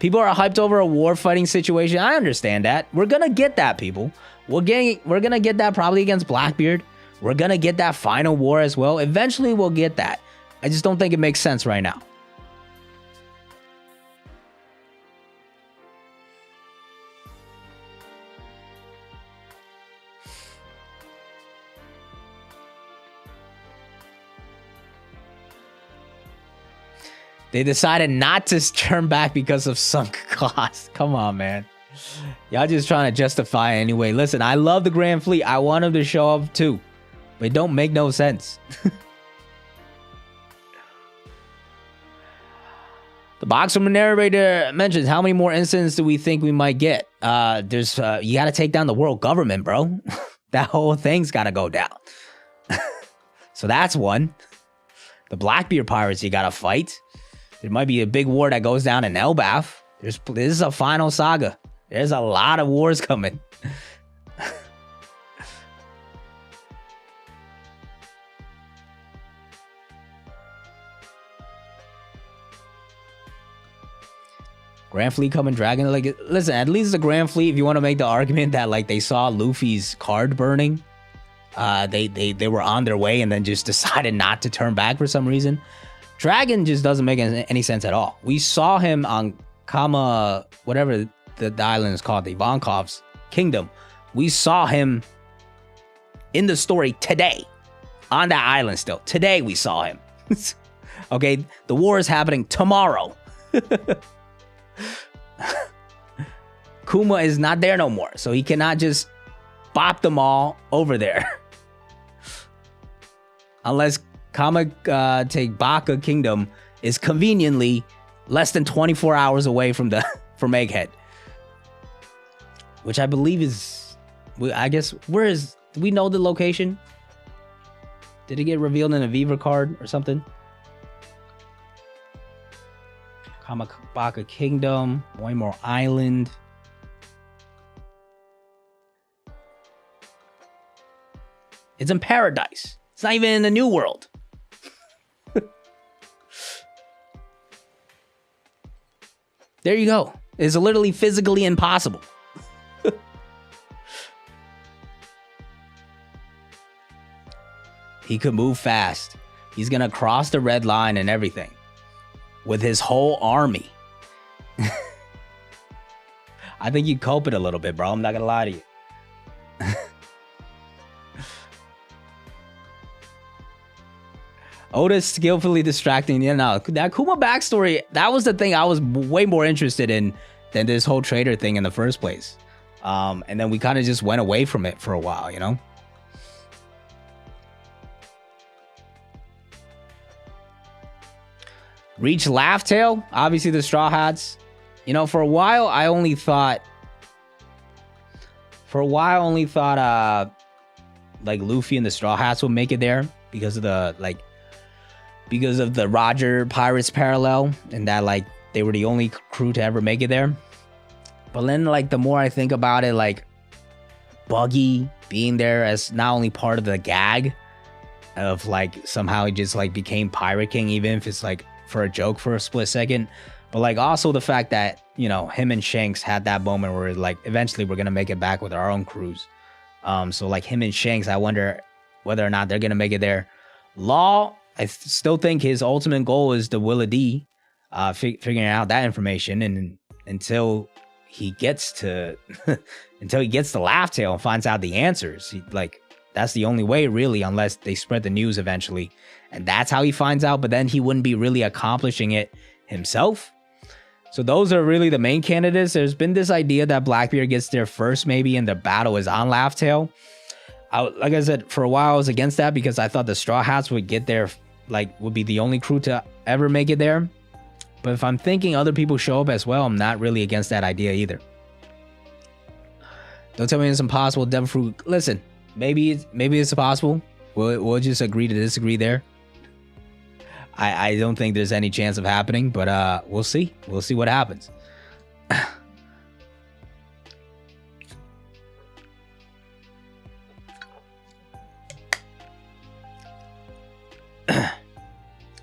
People are hyped over a war fighting situation. I understand that. We're gonna get that, people. We're gonna get that probably against Blackbeard. We're gonna get that final war as well. Eventually, we'll get that. I just don't think it makes sense right now. They decided not to turn back because of sunk costs. Come on, man. Y'all just trying to justify it anyway. Listen, I love the Grand Fleet. I want them to show up too. But it don't make no sense. The boxer narrator mentions, how many more incidents do we think we might get? You got to take down the world government, bro. That whole thing's got to go down. So that's one. The Blackbeard pirates you got to fight. There might be a big war that goes down in Elbaf. This is a final saga. There's a lot of wars coming. Grand Fleet coming, Dragon. Like, listen, at least the Grand Fleet, if you want to make the argument that like they saw Luffy's card burning, they were on their way and then just decided not to turn back for some reason. Dragon just doesn't make any sense at all. We saw him on Kama, whatever the island is called, the Ivankov's kingdom. We saw him in the story today on that island still. Today we saw him. Okay, the war is happening tomorrow. Kuma is not there no more, so he cannot just bop them all over there. Unless Take Baka Kingdom is conveniently less than 24 hours away from Egghead, which I believe is, I guess, do we know the location? Did it get revealed in a Viva card or something? Kamabaka Kingdom, Moimore Island. It's in Paradise. It's not even in the New World. There you go. It's literally physically impossible. He could move fast. He's going to cross the red line and everything with his whole army. I think you cope it a little bit, bro. I'm not going to lie to you. Oda's skillfully distracting. Yeah, no, that Kuma backstory, that was the thing I was way more interested in than this whole trader thing in the first place. And then we kind of just went away from it for a while, you know? Reach Laughtail, obviously the Straw Hats. You know, for a while, I only thought like Luffy and the Straw Hats would make it there because of the Roger Pirates parallel, and that like they were the only crew to ever make it there. But then like the more I think about it, like Buggy being there as not only part of the gag of like somehow he just like became Pirate King, even if it's like for a joke for a split second, But like also the fact that, you know, him and Shanks had that moment where like eventually we're gonna make it back with our own crews. So like him and Shanks, I wonder whether or not they're gonna make it there. Law, I still think his ultimate goal is the Willa D, figuring out that information, and until he gets to until he gets to Laugh Tale and finds out the answers, like that's the only way really, unless they spread the news eventually, and that's how he finds out. But then he wouldn't be really accomplishing it himself. So those are really the main candidates. There's been this idea that Blackbeard gets there first, maybe, and the battle is on Laugh Tale. Like I said, for a while I was against that because I thought the Straw Hats would get there, like would be the only crew to ever make it there. But if I'm thinking other people show up as well, I'm not really against that idea either. Don't tell me it's impossible, Devil Fruit. Listen, maybe it's possible. We'll just agree to disagree there. I don't think there's any chance of happening, but we'll see. We'll see what happens.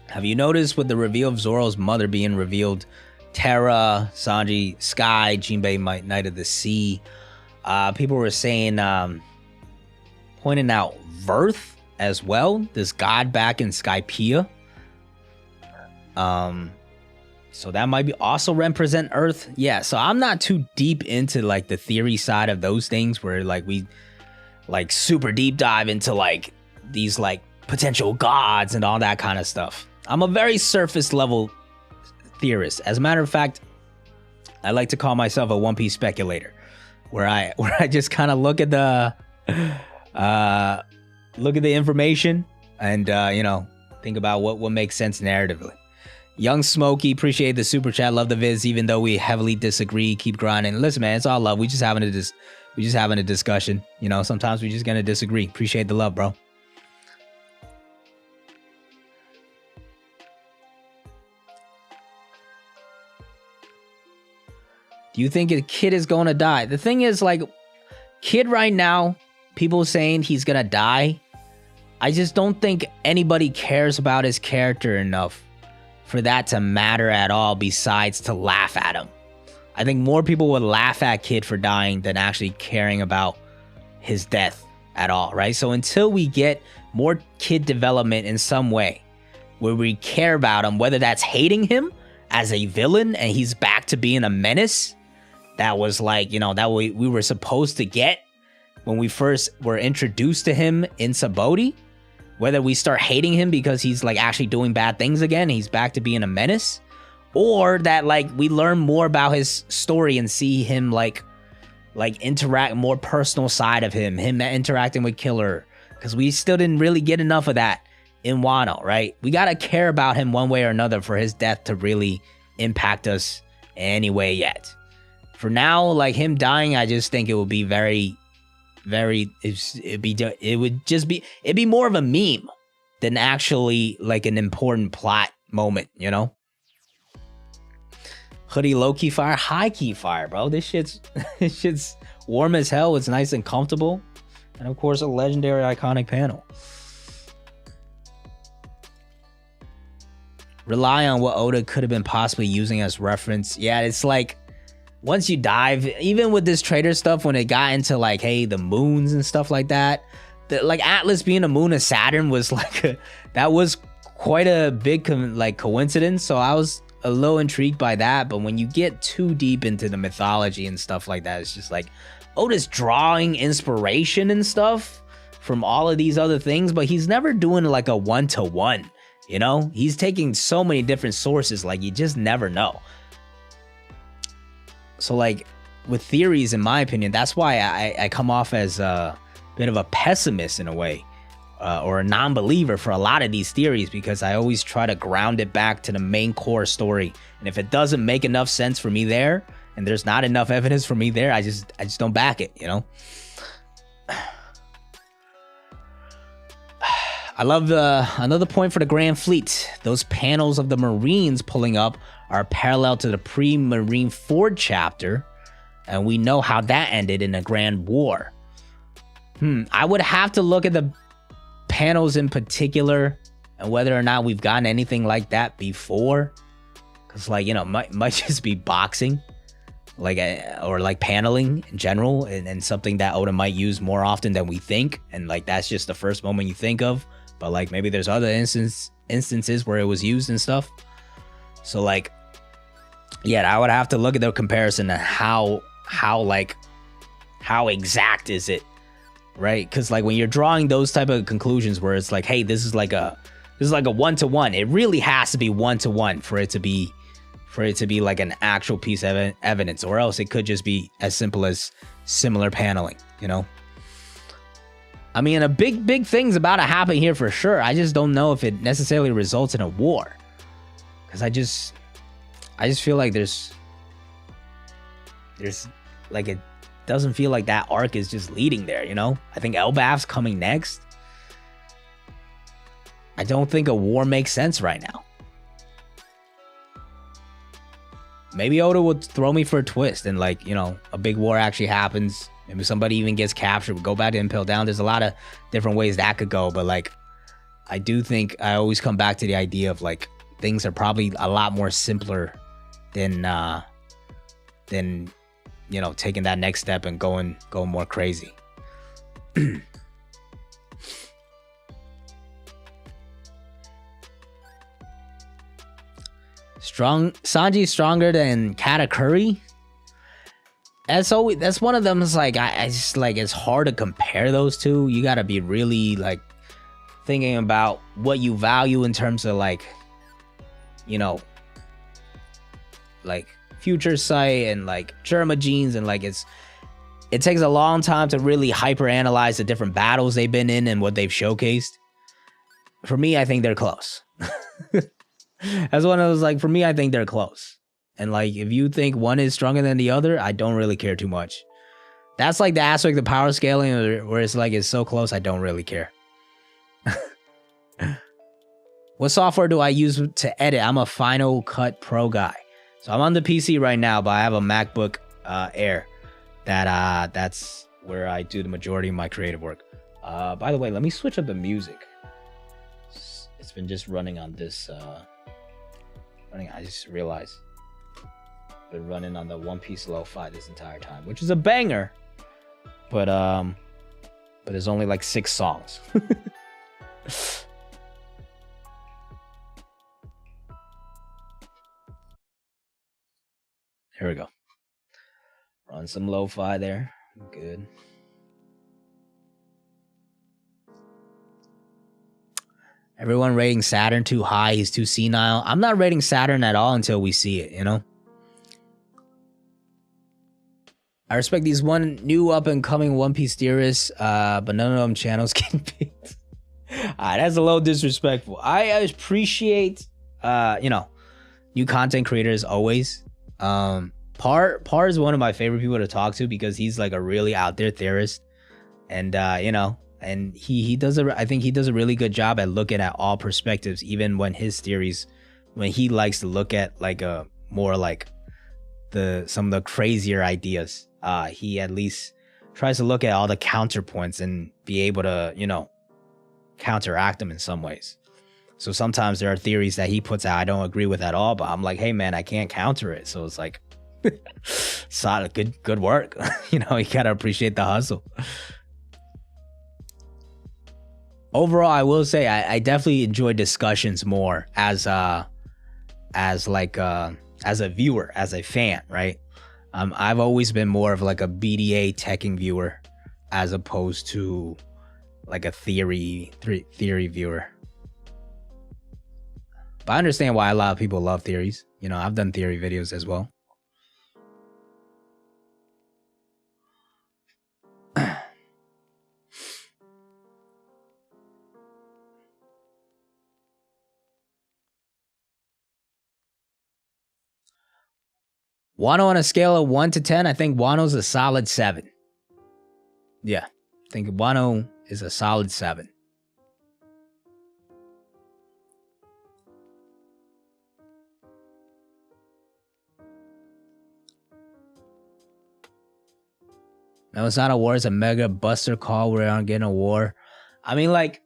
Have you noticed with the reveal of Zoro's mother being revealed, Terra, Sanji, Sky, Jinbei, Knight of the Sea, people were saying, pointing out Verth as well, this god back in Skypiea. So that might be also represent Earth. Yeah, so I'm not too deep into like the theory side of those things where like we like super deep dive into like these like potential gods and all that kind of stuff. I'm a very surface level theorist. As a matter of fact, I like to call myself a One Piece speculator, where I just kind of look at the information and you know, think about what makes sense narratively. Young Smokey, appreciate the super chat. Love the vids, even though we heavily disagree. Keep grinding. Listen, man, it's all love. We just having a discussion. You know, sometimes we just gonna disagree. Appreciate the love, bro. Do you think a Kid is going to die? The thing is, like, Kid right now, people saying he's going to die. I just don't think anybody cares about his character enough for that to matter at all besides to laugh at him. I think more people would laugh at Kid for dying than actually caring about his death at all, right? So until we get more Kid development in some way where we care about him, whether that's hating him as a villain and he's back to being a menace, that was like, you know, that we were supposed to get when we first were introduced to him in Sabaody. Whether we start hating him because he's like actually doing bad things again, he's back to being a menace, or that like we learn more about his story and see him like interact, more personal side of him interacting with Killer, because we still didn't really get enough of that in Wano, right? We gotta care about him one way or another for his death to really impact us anyway yet. For now, like him dying, I just think it would be it'd be more of a meme than actually like an important plot moment, you know? Hoodie low key fire, high key fire, bro. This shit's warm as hell. It's nice and comfortable. And of course, a legendary iconic panel. Rely on what Oda could have been possibly using as reference. Yeah, it's like, once you dive, even with this trader stuff, when it got into like, hey, the moons and stuff like that, like Atlas being a moon of Saturn was like, that was quite a big coincidence. So I was a little intrigued by that. But when you get too deep into the mythology and stuff like that, it's just like Oda's drawing inspiration and stuff from all of these other things, but he's never doing like a one-to-one, you know? He's taking so many different sources, like you just never know. So like with theories, in my opinion, that's why I come off as a bit of a pessimist in a way, or a non-believer for a lot of these theories, because I always try to ground it back to the main core story. And if it doesn't make enough sense for me there, and there's not enough evidence for me there, I just don't back it, you know? I love another point for the Grand Fleet. Those panels of the Marines pulling up are parallel to the pre-Marine Ford chapter, and we know how that ended in a Grand War. I would have to look at the panels in particular and whether or not we've gotten anything like that before, Cause like, you know, might just be boxing, like or like paneling in general, and something that Oda might use more often than we think, and like that's just the first moment you think of. But like maybe there's other instances where it was used and stuff. So like, yeah, I would have to look at the comparison to how exact is it, right? Because like when you're drawing those type of conclusions where it's like, hey, this is like a 1-to-1, it really has to be 1-to-1 for it to be like an actual piece of evidence, or else it could just be as simple as similar paneling, you know? I mean, a big thing's about to happen here for sure. I just don't know if it necessarily results in a war, because I just feel like there's like, it doesn't feel like that arc is just leading there, you know? I think Elbaf's coming next. I don't think a war makes sense right now. Maybe Oda would throw me for a twist and like, you know, a big war actually happens. Maybe somebody even gets captured. We go back to Impel Down. There's a lot of different ways that could go. But like, I do think I always come back to the idea of like, things are probably a lot more simpler than you know, taking that next step and going more crazy. Sanji's stronger than Katakuri. That's one of them. Is like I just like, it's hard to compare those two. You got to be really like thinking about what you value in terms of like, you know, like future sight and like Germa genes, and like it takes a long time to really hyper analyze the different battles they've been in and what they've showcased. For me, I think they're close. That's one of those, like, for me, I think they're close. And like, if you think one is stronger than the other, I don't really care too much. That's like the aspect of power scaling where it's like, it's so close, I don't really care. What software do I use to edit? I'm a Final Cut Pro guy. So I'm on the PC right now, but I have a MacBook Air that's where I do the majority of my creative work. By the way, let me switch up the music. It's been just running on this I just realized I've been running on the One Piece lo-fi this entire time, which is a banger, but there's only like 6 songs. Here we go. Run some lo-fi there. Good. Everyone rating Saturn too high. He's too senile. I'm not rating Saturn at all until we see it, you know? I respect these new up-and-coming One Piece theorists, but none of them channels can picked. That's a little disrespectful. I appreciate, you know, new content creators always. Par is one of my favorite people to talk to because he's like a really out there theorist, and you know, and he does I think he does a really good job at looking at all perspectives, even when his theories, when he likes to look at like a more like some of the crazier ideas, he at least tries to look at all the counterpoints and be able to, you know, counteract them in some ways. So sometimes there are theories that he puts out I don't agree with at all, but I'm like, hey man, I can't counter it. So it's like, solid, good work. You know, you gotta appreciate the hustle. Overall, I will say I definitely enjoy discussions more as a viewer, as a fan, right? I've always been more of like a BDA teching viewer as opposed to like a theory viewer. But I understand why a lot of people love theories. You know, I've done theory videos as well. Wano on a scale of 1 to 10, I think Wano's a solid 7. Yeah, I think Wano is a solid 7. No, it's not a war. It's a mega buster call. We're on getting a war. I mean, like,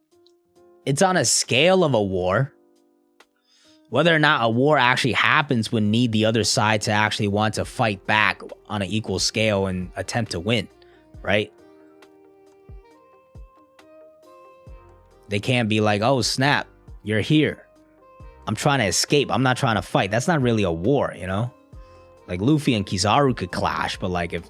it's on a scale of a war. Whether or not a war actually happens would need the other side to actually want to fight back on an equal scale and attempt to win, right? They can't be like, oh, snap, you're here. I'm trying to escape. I'm not trying to fight. That's not really a war, you know? Like Luffy and Kizaru could clash, but like if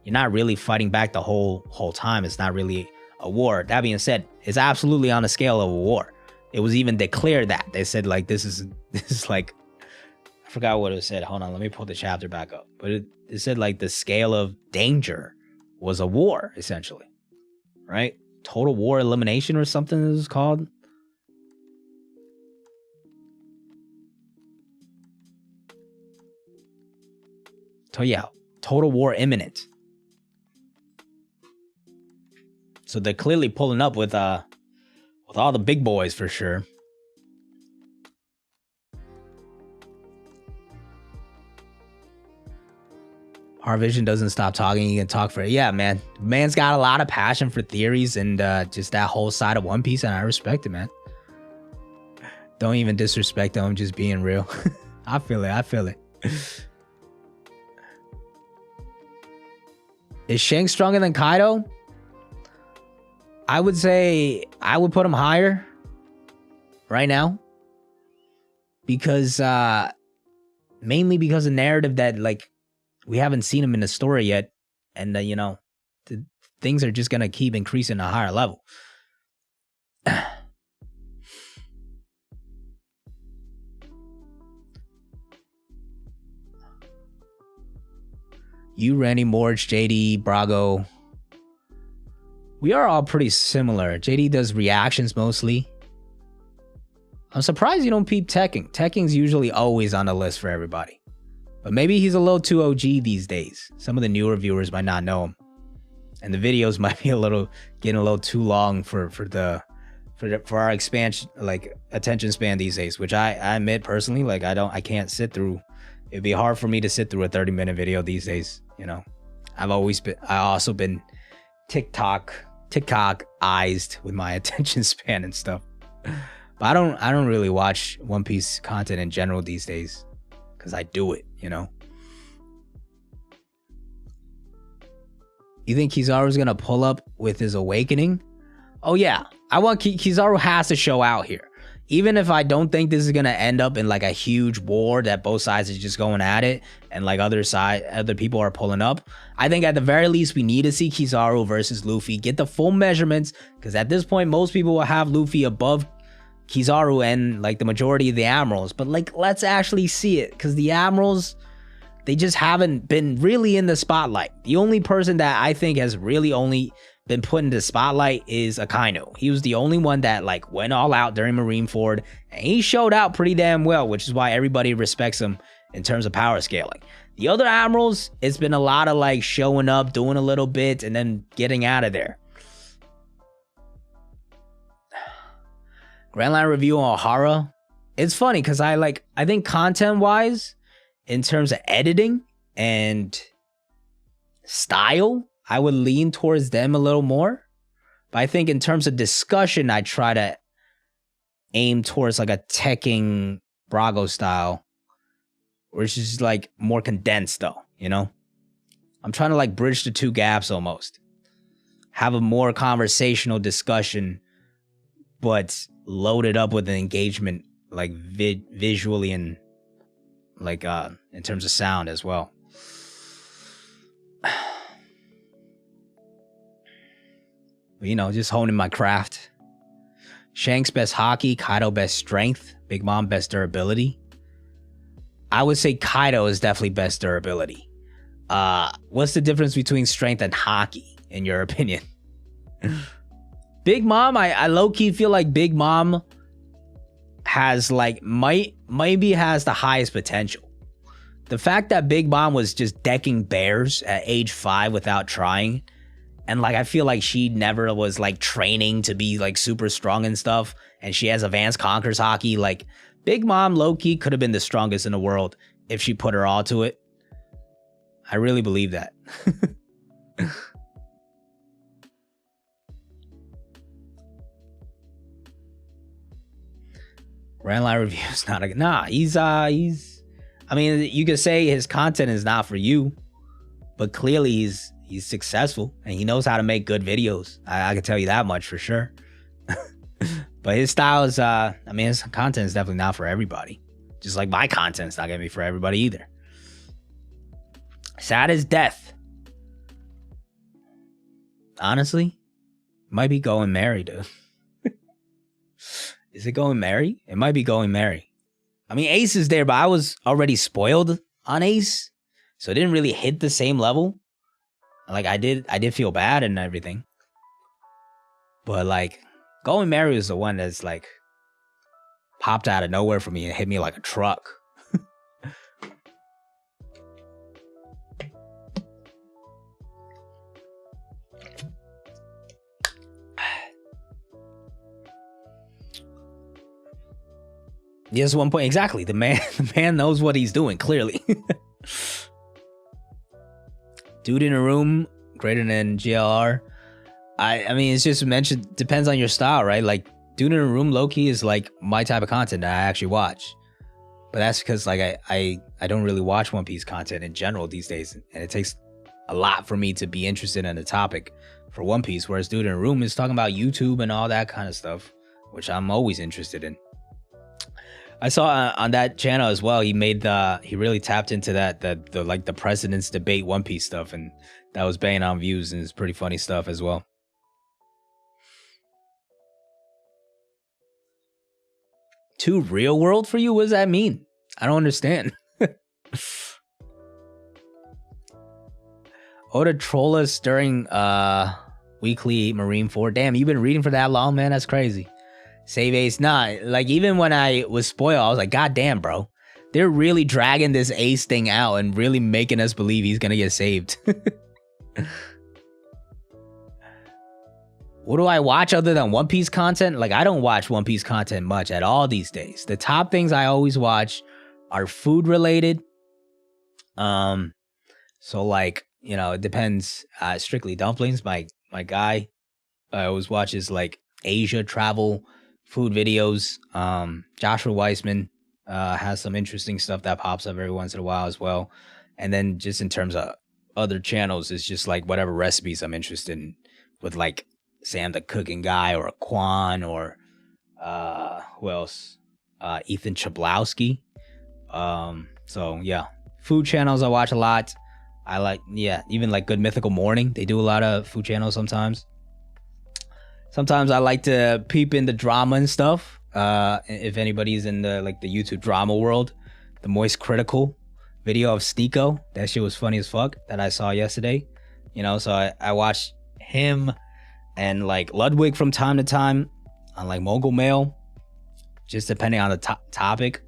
you're not really fighting back the whole time, it's not really a war. That being said, it's absolutely on the scale of a war. It was even declared that. They said like this is like, I forgot what it said. Hold on, let me pull the chapter back up. But it said like the scale of danger was a war, essentially. Right? Total war elimination or something it was called. So yeah, total war imminent. So they're clearly pulling up with all the big boys for sure. Our Vision doesn't stop talking. He can talk for it. Yeah, man. Man's got a lot of passion for theories and just that whole side of One Piece, and I respect it, man. Don't even disrespect him, just being real. I feel it. I feel it. Is Shanks stronger than Kaido? I would say I would put him higher right now. Because mainly because of narrative that like we haven't seen him in the story yet. And you know, things are just gonna keep increasing a higher level. You, Randy, Morge, JD, Brago. We are all pretty similar. JD does reactions mostly. I'm surprised you don't peep Tekking. Tekking's usually always on the list for everybody. But maybe he's a little too OG these days. Some of the newer viewers might not know him. And the videos might be getting a little too long for our expansion, like attention span these days, which I admit personally, like I can't sit through. It'd be hard for me to sit through a 30-minute video these days, you know. I also been TikTok-ized with my attention span and stuff. But I don't really watch One Piece content in general these days because I do it, you know. You think Kizaru's gonna pull up with his awakening? Oh yeah, I want Kizaru has to show out here. Even if I don't think this is gonna end up in like a huge war that both sides are just going at it and like other people are pulling up, I think at the very least we need to see Kizaru versus Luffy, get the full measurements, because at this point most people will have Luffy above Kizaru and like the majority of the Admirals. But like, let's actually see it, because the Admirals, they just haven't been really in the spotlight. The only person that I think has really only been put into the spotlight is Akainu. He was the only one that like went all out during Marineford, and he showed out pretty damn well, which is why everybody respects him in terms of power scaling. The other Admirals, it's been a lot of like showing up, doing a little bit, and then getting out of there. Grand Line review on Ohara. It's funny because I think content-wise, in terms of editing and style, I would lean towards them a little more. But I think in terms of discussion, I try to aim towards like a Tekking Brago style, which is like more condensed though, you know? I'm trying to like bridge the two gaps almost. Have a more conversational discussion, but loaded up with an engagement like visually and like in terms of sound as well. But, you know, just honing my craft. Shanks best hockey, Kaido best strength, Big Mom best durability. I would say Kaido is definitely best durability. What's the difference between strength and hockey, in your opinion? Big Mom, I low-key feel like Big Mom has like maybe has the highest potential. The fact that Big Mom was just decking bears at age 5 without trying, and like I feel like she never was like training to be like super strong and stuff, and she has advanced Conquerors hockey. Like Big Mom low-key could have been the strongest in the world if she put her all to it. I really believe that. Red Line Reviews not a nah. He's I mean, you could say his content is not for you, but clearly he's successful and he knows how to make good videos. I can tell you that much for sure. But his style is I mean, his content is definitely not for everybody. Just like my content's not gonna be for everybody either. Sad as death. Honestly, might be Going Mary, dude. Is it Going Mary? It might be Going Mary. I mean, Ace is there, but I was already spoiled on Ace, so it didn't really hit the same level. Like I did feel bad and everything. But like, Going Mary is the one that's like popped out of nowhere for me and hit me like a truck. Yes, 1 point exactly. The man knows what he's doing, clearly. Dude in a room greater than JLR. I mean, it's just mentioned, depends on your style, right? Like, Dude in a Room low-key is like my type of content that I actually watch. But that's because like I don't really watch One Piece content in general these days. And it takes a lot for me to be interested in a topic for One Piece. Whereas Dude in a Room is talking about YouTube and all that kind of stuff, which I'm always interested in. I saw on that channel as well, he really tapped into the president's debate One Piece stuff, and that was banging on views, and it's pretty funny stuff as well. Too real world for you? What does that mean? I don't understand. Oda troll us during weekly Marine 4. Damn, you've been reading for that long, man? That's crazy. Save Ace. Nah, like even when I was spoiled, I was like, God damn, bro. They're really dragging this Ace thing out and really making us believe he's gonna get saved. What do I watch other than One Piece content? Like, I don't watch One Piece content much at all these days. The top things I always watch are food related. So like, you know, it depends. Strictly Dumplings, my guy always watches like Asia travel food videos. Joshua Weissman has some interesting stuff that pops up every once in a while as well. And then just in terms of other channels, it's just like whatever recipes I'm interested in, with like Sam the Cooking Guy or Quan or who else? Ethan Chablowski. So yeah, food channels I watch a lot. I like, yeah, even like Good Mythical Morning. They do a lot of food channels sometimes. Sometimes I like to peep in the drama and stuff. If anybody's in the YouTube drama world, the Moist Critical video of Sneeko, that shit was funny as fuck that I saw yesterday. You know, so I watched him and like Ludwig from time to time on like Mogul Mail, just depending on the topic.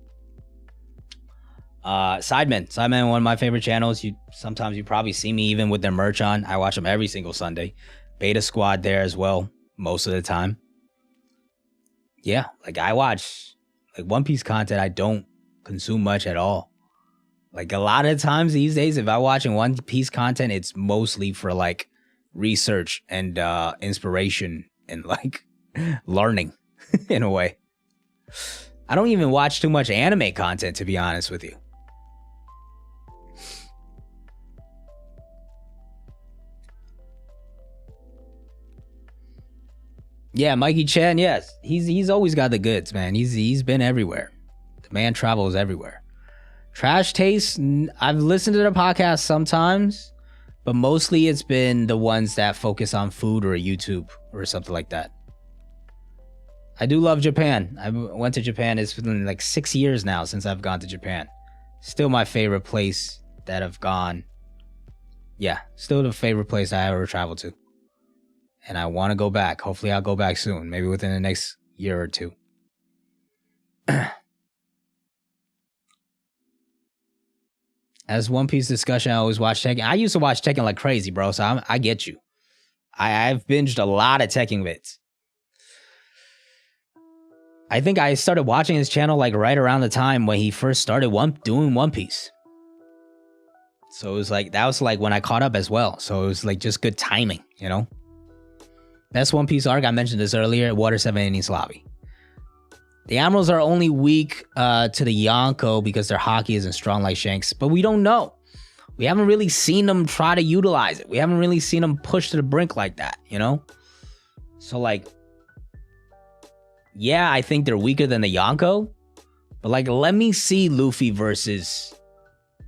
Sidemen, one of my favorite channels. Sometimes you probably see me even with their merch on. I watch them every single Sunday. Beta Squad there as well, most of the time. Yeah, like I watch like One Piece content. I don't consume much at all. Like a lot of times these days, if I'm watching One Piece content, it's mostly for like research and inspiration and like learning in a way. I don't even watch too much anime content, to be honest with you. Yeah, Mikey Chan, yes. He's always got the goods, man. He's been everywhere. The man travels everywhere. Trash Taste, I've listened to the podcast sometimes, but mostly it's been the ones that focus on food or YouTube or something like that. I do love Japan. I went to Japan. It's been like 6 years now since I've gone to Japan. Still my favorite place that I've gone. Yeah, still the favorite place I ever traveled to. And I want to go back. Hopefully I'll go back soon. Maybe within the next year or two. As One Piece discussion, I always watch Tekken. I used to watch Tekken like crazy, bro. So I get you. I've binged a lot of Tekken vids. I think I started watching his channel like right around the time when he first started doing One Piece. So it was like, that was like when I caught up as well. So it was like just good timing, you know? Best One Piece arc, I mentioned this earlier, Water 7 Enies Lobby. The Admirals are only weak to the Yonko because their hockey isn't strong like Shanks, but we don't know. We haven't really seen them try to utilize it. We haven't really seen them push to the brink like that, you know? So, like, yeah, I think they're weaker than the Yonko, but, like, let me see Luffy versus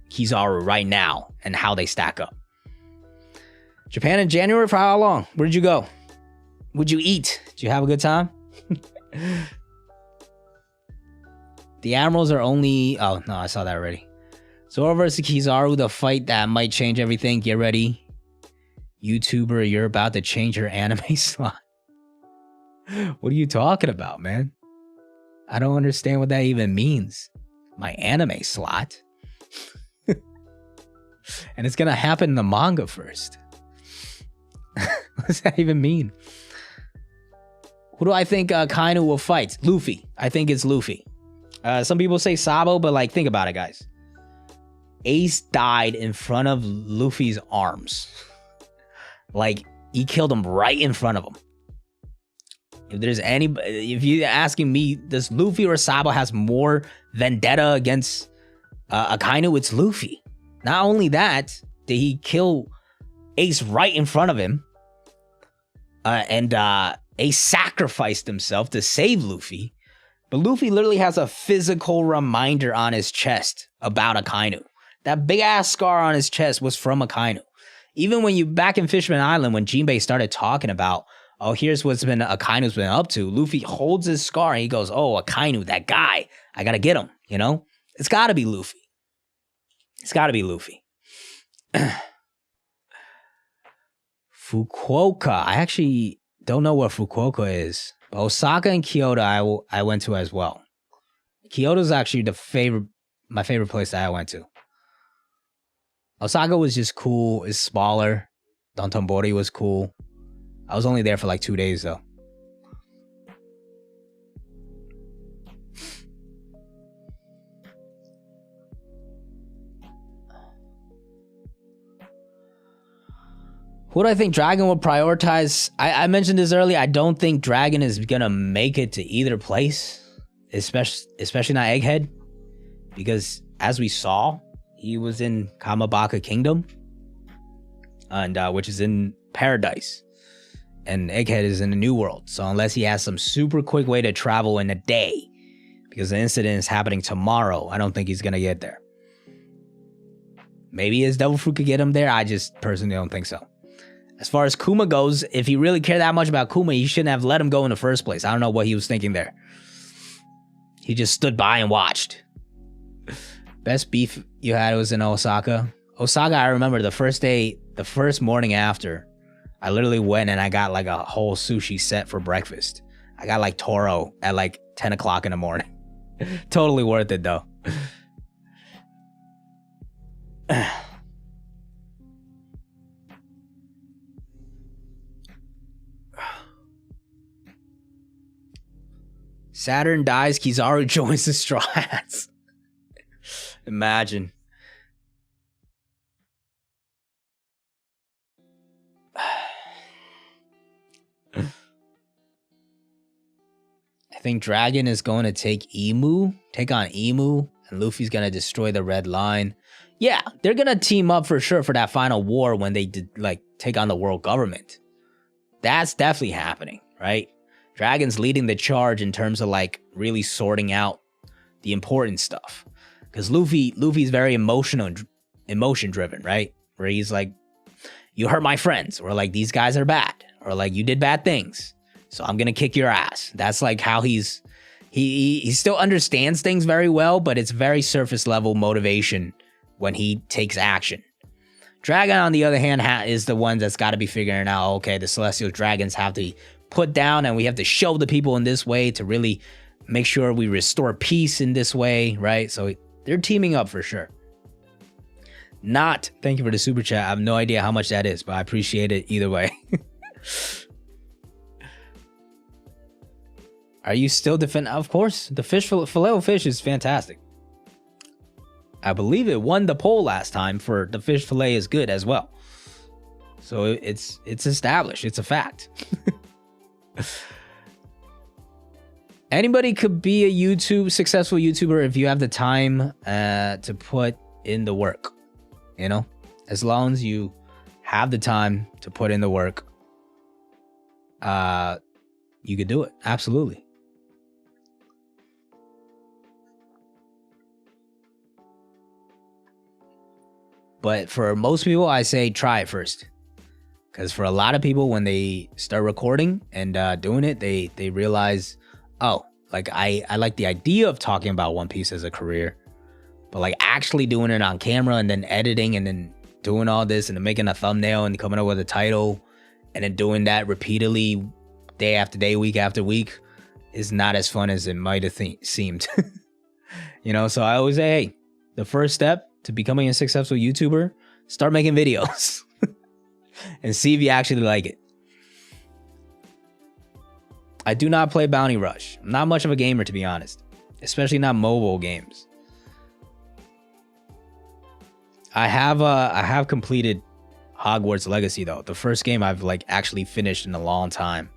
Kizaru right now and how they stack up. Japan in January for how long? Where did you go? What'd you eat? Did you have a good time? The Admirals are only... Oh, no, I saw that already. Zoro versus Kizaru, the fight that might change everything. Get ready. YouTuber, you're about to change your anime slot. What are you talking about, man? I don't understand what that even means. My anime slot? And it's gonna happen in the manga first. What does that even mean? Who do I think Kainu will fight? Luffy. I think it's Luffy. Some people say Sabo, but like, think about it, guys. Ace died in front of Luffy's arms. Like, he killed him right in front of him. If you're asking me, does Luffy or Sabo has more vendetta against Akainu? It's Luffy. Not only that, did he kill Ace right in front of him, and Ace sacrificed himself to save Luffy. But Luffy literally has a physical reminder on his chest about Akainu. That big ass scar on his chest was from Akainu. Even when you back in Fishman Island, when Jinbei started talking about, oh, here's what's been Akainu's been up to, Luffy holds his scar and he goes, oh, Akainu, that guy, I gotta get him, you know? It's gotta be Luffy. It's gotta be Luffy. Fukuoka. I actually don't know what Fukuoka is. But Osaka and Kyoto I went to as well. Kyoto's actually my favorite place that I went to. Osaka was just cool. It's smaller. Dotonbori was cool. I was only there for like 2 days though. Who do I think Dragon will prioritize? I mentioned this earlier. I don't think Dragon is going to make it to either place, especially not Egghead. Because as we saw, he was in Kamabaka Kingdom, and which is in Paradise. And Egghead is in the New World. So unless he has some super quick way to travel in a day, because the incident is happening tomorrow, I don't think he's going to get there. Maybe his Devil Fruit could get him there. I just personally don't think so. As far as Kuma goes, if he really cared that much about Kuma, he shouldn't have let him go in the first place. I don't know what he was thinking there. He just stood by and watched. Best beef you had was in Osaka. Osaka, I remember the first morning after, I literally went and I got like a whole sushi set for breakfast. I got like Toro at like 10 o'clock in the morning. Totally worth it though. Saturn dies, Kizaru joins the Straw Hats. Imagine. I think Dragon is going to take on Emu, and Luffy's going to destroy the Red Line. Yeah, they're going to team up for sure for that final war when they take on the world government. That's definitely happening, right? Dragon's leading the charge in terms of like really sorting out the important stuff. Because Luffy's very emotion driven, right? Where he's like, you hurt my friends, or like these guys are bad, or like you did bad things, so I'm gonna kick your ass. That's like how he still understands things very well, but it's very surface level motivation when he takes action. Dragon, on the other hand, is the one that's got to be figuring out, okay, the Celestial Dragons have to put down, and we have to show the people in this way to really make sure we restore peace in this way, right? So they're teaming up for sure. Thank you for the super chat. I have no idea how much that is, but I appreciate it either way. Are you still defending? Of course, the filet-o-fish is fantastic. I believe it won the poll last time for the fish fillet is good as well. So it's established. It's a fact. Anybody could be a successful YouTuber if you have the time to put in the work. You know, as long as you have the time to put in the work, you could do it. Absolutely. But for most people, I say try it first. Because for a lot of people, when they start recording and doing it, they realize, oh, like I like the idea of talking about One Piece as a career, but like actually doing it on camera and then editing and then doing all this and then making a thumbnail and coming up with a title and then doing that repeatedly day after day, week after week is not as fun as it might have seemed. You know, so I always say, hey, the first step to becoming a successful YouTuber, start making videos and see if you actually like it. I do not play Bounty Rush. I'm not much of a gamer, to be honest, especially not mobile games. I have completed Hogwarts Legacy though. The first game I've like actually finished in a long time.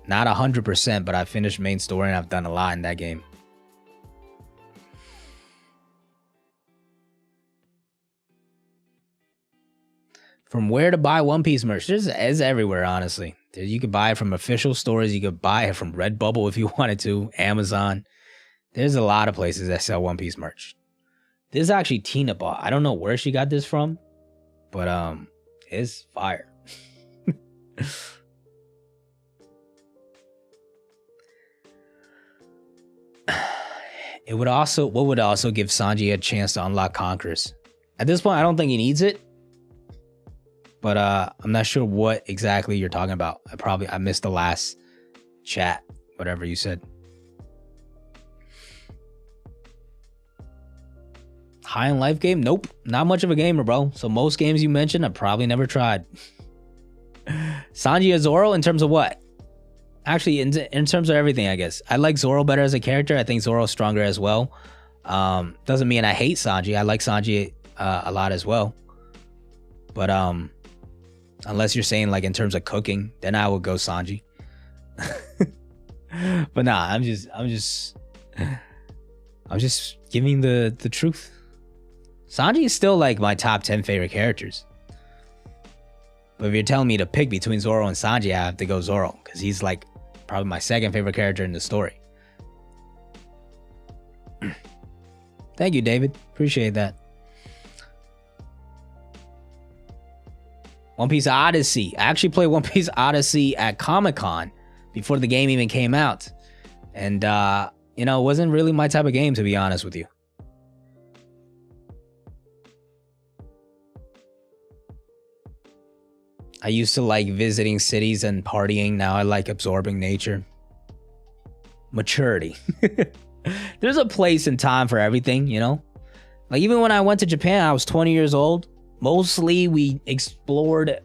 Not 100%, but I finished main story and I've done a lot in that game. From where to buy One Piece merch? It's everywhere, honestly. You could buy it from official stores. You could buy it from Redbubble if you wanted to. Amazon. There's a lot of places that sell One Piece merch. This is actually Tina bought. I don't know where she got this from, but it's fire. What would also give Sanji a chance to unlock Conquerors? At this point, I don't think he needs it. But I'm not sure what exactly you're talking about. I missed the last chat, whatever you said. High in life game? Nope. Not much of a gamer, bro. So most games you mentioned, I probably never tried. Sanji or Zoro in terms of what? Actually, in terms of everything, I guess. I like Zoro better as a character. I think Zoro's stronger as well. Doesn't mean I hate Sanji. I like Sanji a lot as well. But unless you're saying like in terms of cooking, then I would go Sanji. But nah, I'm just giving the truth. Sanji is still like my top 10 favorite characters. But if you're telling me to pick between Zoro and Sanji, I have to go Zoro because he's like probably my second favorite character in the story. Thank you, David. Appreciate that. One Piece Odyssey. I actually played One Piece Odyssey at Comic-Con before the game even came out. And, you know, it wasn't really my type of game, to be honest with you. I used to like visiting cities and partying. Now I like absorbing nature. Maturity. There's a place and time for everything, you know? Like even when I went to Japan, I was 20 years old. Mostly we explored,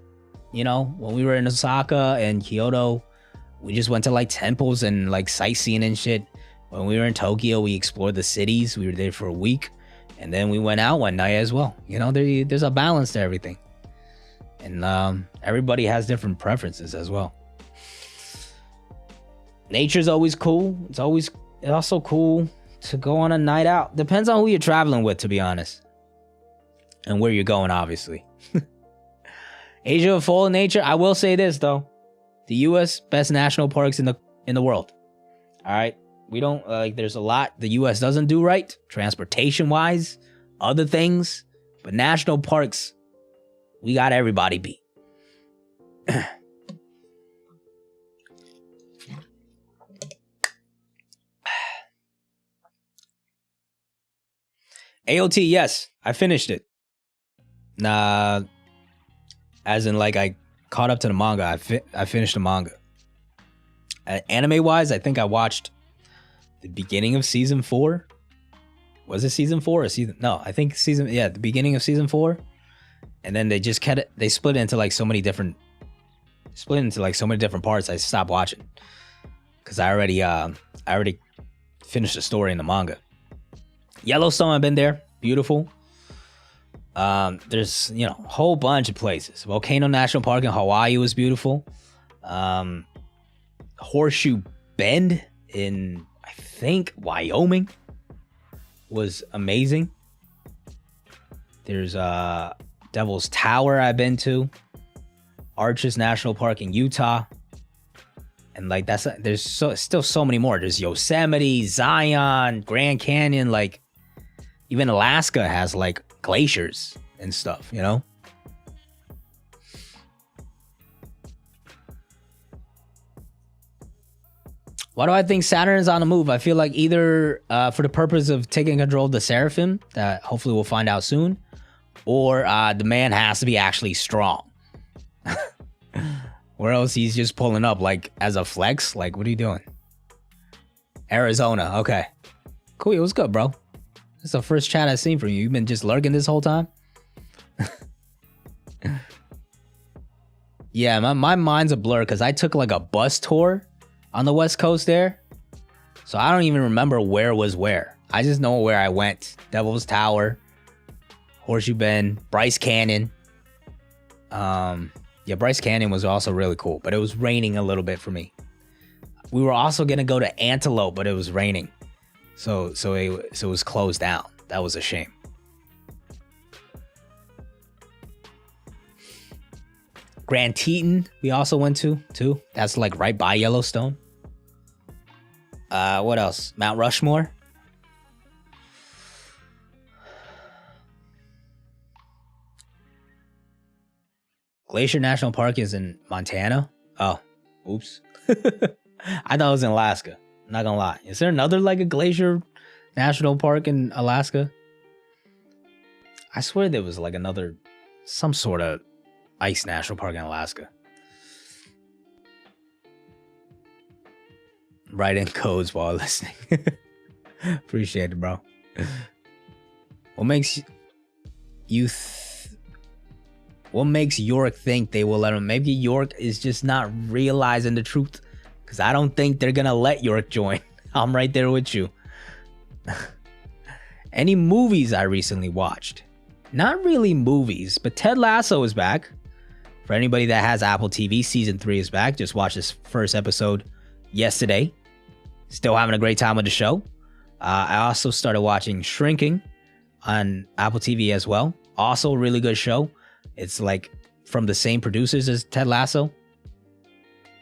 you know, when we were in Osaka and Kyoto, we just went to like temples and like sightseeing and shit. When we were in Tokyo, we explored the cities. We were there for a week and then we went out one night as well. You know, there's a balance to everything. And everybody has different preferences as well. Nature's always cool. It's also cool to go on a night out. Depends on who you're traveling with, to be honest. And where you're going, obviously. Asia full of nature. I will say this though. The US best national parks in the world. All right. We don't there's a lot the US doesn't do right, transportation wise, other things, but national parks, we got everybody beat. AOT, yes, I finished it. Nah, as in like I caught up to the manga. I finished the manga. Anime wise, I think I watched the beginning of season 4. Was it season 4 or season? No, I think the beginning of season 4. And then they just they split it into like so many different parts. I stopped watching because I already finished the story in the manga. Yellowstone, I've been there. Beautiful. There's, you know, a whole bunch of places. Volcano National Park in Hawaii was beautiful. Horseshoe Bend in, I think, Wyoming was amazing. There's Devil's Tower I've been to. Arches National Park in Utah. And like there's still so many more. There's Yosemite, Zion, Grand Canyon, like even Alaska has like glaciers and stuff, you know? Why do I think Saturn is on the move? I feel like either for the purpose of taking control of the Seraphim, that hopefully we'll find out soon, or the man has to be actually strong. Or else he's just pulling up like as a flex. Like, what are you doing? Arizona. Okay. Cool. It was good, bro. It's the first chat I've seen from you. You've been just lurking this whole time? Yeah, my mind's a blur because I took like a bus tour on the West Coast there. So I don't even remember where was where. I just know where I went. Devil's Tower, Horseshoe Bend, Bryce Canyon. Yeah, Bryce Canyon was also really cool, but it was raining a little bit for me. We were also gonna go to Antelope, but it was raining. So it was closed down. That was a shame. Grand Teton, we also went to, too. That's like right by Yellowstone. What else? Mount Rushmore. Glacier National Park is in Montana. Oh, oops. I thought it was in Alaska. I'm not gonna lie. Is there another like a Glacier National Park in Alaska? I swear there was like another, some sort of ice national park in Alaska. Write in codes while listening. Appreciate it, bro. What makes you what makes York think they will let him? Maybe York is just not realizing the truth, because I don't think they're gonna let York join. I'm right there with you. Any movies I recently watched? Not really movies, but Ted Lasso is back. For anybody that has Apple TV, season 3 is back. Just watched this first episode yesterday. Still having a great time with the show. I also started watching Shrinking on Apple TV as well. Also a really good show. It's like from the same producers as Ted Lasso.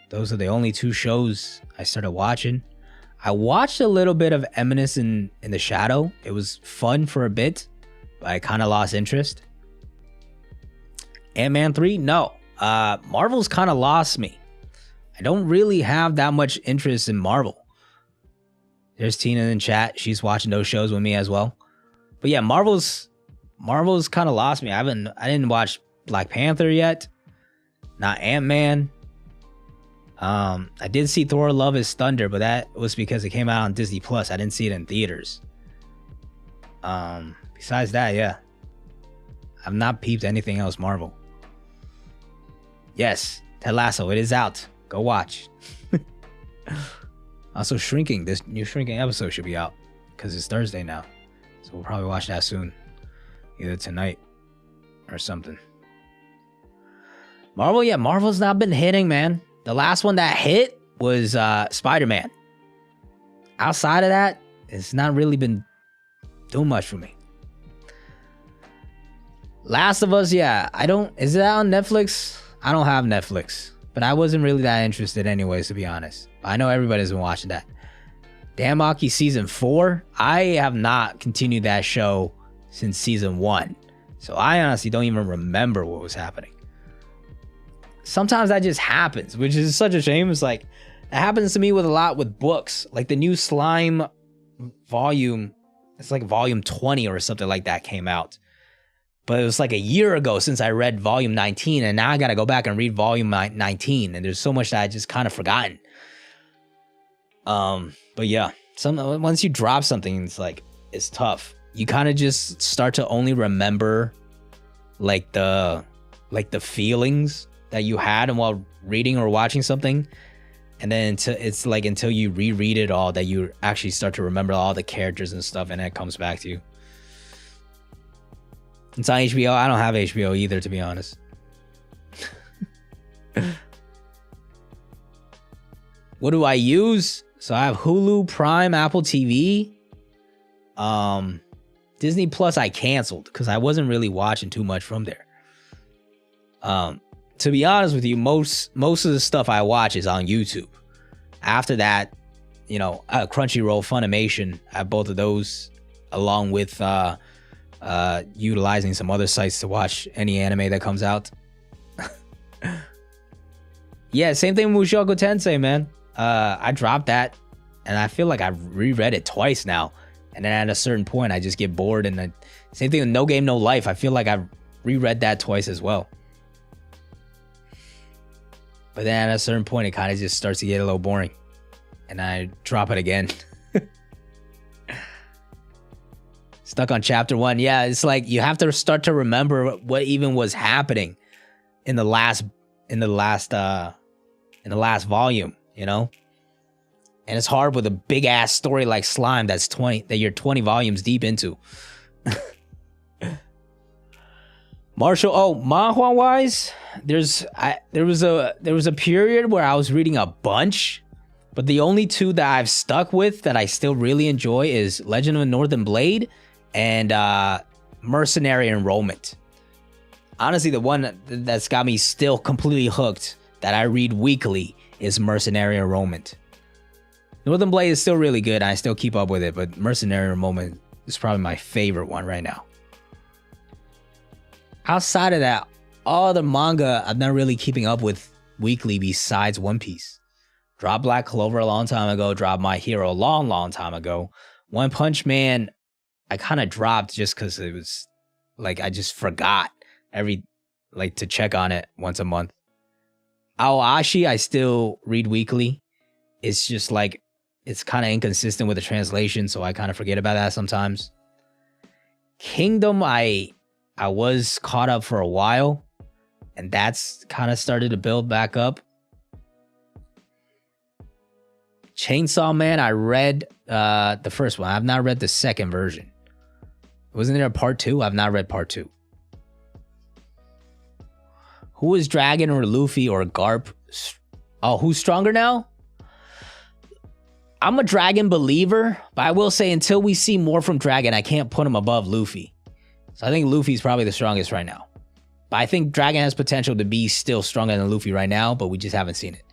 Those are the only 2 shows I started watching. I watched a little bit of Eminence in the Shadow. It was fun for a bit, but I kind of lost interest. Ant-Man 3? No. Marvel's kind of lost me. I don't really have that much interest in Marvel. There's Tina in chat. She's watching those shows with me as well. But yeah, Marvel's kind of lost me. I didn't watch Black Panther yet. Not Ant-Man. I did see Thor: Love is Thunder, but that was because it came out on Disney Plus. I didn't see it in theaters. Besides that, yeah. I've not peeped anything else Marvel. Yes, Ted Lasso, it is out. Go watch. Also, Shrinking. This new Shrinking episode should be out because it's Thursday now. So we'll probably watch that soon. Either tonight or something. Marvel, yeah, Marvel's not been hitting, man. The last one that hit was Spider-Man. Outside of that, it's not really been doing much for me. Last of Us, yeah. Is it on Netflix? I don't have Netflix. But I wasn't really that interested anyways, to be honest. I know everybody's been watching that. Damaki season 4. I have not continued that show since season 1. So I honestly don't even remember what was happening. Sometimes that just happens, which is such a shame. It's like, it happens to me with a lot with books. Like the new Slime volume, it's like volume 20 or something like that came out. But it was like a year ago since I read volume 19, and now I got to go back and read volume 19, and there's so much that I just kind of forgotten. But yeah, once you drop something, it's tough. You kind of just start to only remember like the feelings that you had while reading or watching something, and then until you reread it all that you actually start to remember all the characters and stuff, and it comes back to you. It's on HBO. I don't have HBO either, to be honest. What do I use? So I have Hulu, Prime, Apple TV. Disney Plus I canceled because I wasn't really watching too much from there. To be honest with you, most of the stuff I watch is on YouTube. After that, you know, Crunchyroll, Funimation, I have both of those, along with utilizing some other sites to watch any anime that comes out. Yeah, same thing with Mushoku Tensei, man. I dropped that, and I feel like I've reread it twice now. And then at a certain point, I just get bored. And same thing with No Game, No Life. I feel like I've reread that twice as well. But then at a certain point, it kind of just starts to get a little boring. And I drop it again. Stuck on chapter 1. Yeah, it's like you have to start to remember what even was happening in the last volume, you know? And it's hard with a big ass story like Slime that you're 20 volumes deep into. Marshall, manhwa wise, there was a period where I was reading a bunch, but the only two that I've stuck with that I still really enjoy is Legend of Northern Blade and Mercenary Enrollment. Honestly, the one that's got me still completely hooked that I read weekly is Mercenary Enrollment. Northern Blade is still really good. I still keep up with it, but Mercenary Enrollment is probably my favorite one right now. Outside of that, all the manga I'm not really keeping up with weekly besides One Piece. Dropped Black Clover a long time ago. Dropped My Hero a long time ago. One Punch Man, I kind of dropped just because it was like I just forgot to check on it once a month. Aoashi, I still read weekly. It's just like it's kind of inconsistent with the translation, so I kind of forget about that sometimes. Kingdom, I was caught up for a while, and that's kind of started to build back up. Chainsaw Man, I read the first one. I've not read the second version. Wasn't there a part 2? I've not read part 2. Who is Dragon or Luffy or Garp? Oh, who's stronger now? I'm a Dragon believer, but I will say until we see more from Dragon, I can't put him above Luffy. So I think Luffy's probably the strongest right now. But I think Dragon has potential to be still stronger than Luffy right now, but we just haven't seen it.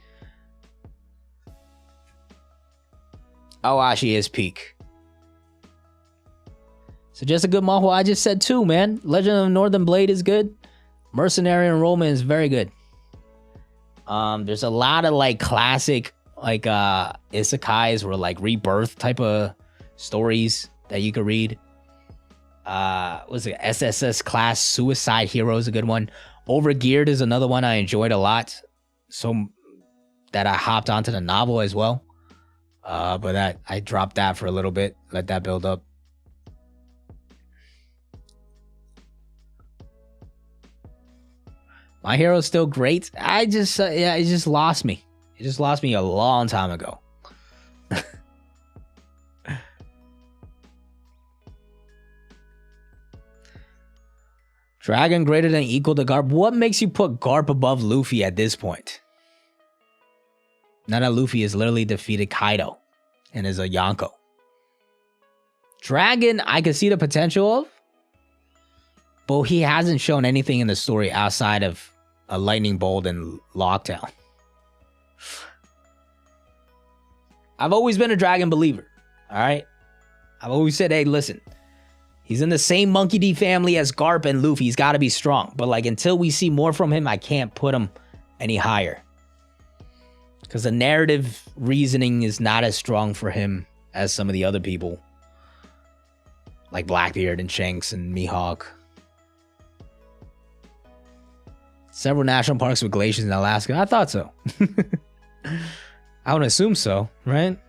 Aoashi is peak. So just a good manhwa. I just said 2, man. Legend of Northern Blade is good. Mercenary Enrollment is very good. There's a lot of like classic like isekais or like rebirth type of stories that you could read. Was it SSS Class Suicide Hero is a good one. Overgeared is another one I enjoyed a lot, so that I hopped onto the novel as well. But I dropped that for a little bit, let that build up. My Hero's still great. I just it just lost me. It just lost me a long time ago. Dragon greater than equal to Garp. What makes you put Garp above Luffy at this point? Now that Luffy has literally defeated Kaido and is a Yonko. Dragon, I can see the potential of, but he hasn't shown anything in the story outside of a lightning bolt and lockdown. I've always been a Dragon believer, all right? I've always said, hey, listen, he's in the same Monkey D family as Garp and Luffy. He's got to be strong. But like until we see more from him, I can't put him any higher. Because the narrative reasoning is not as strong for him as some of the other people. Like Blackbeard and Shanks and Mihawk. Several national parks with glaciers in Alaska. I thought so. I would assume so, right?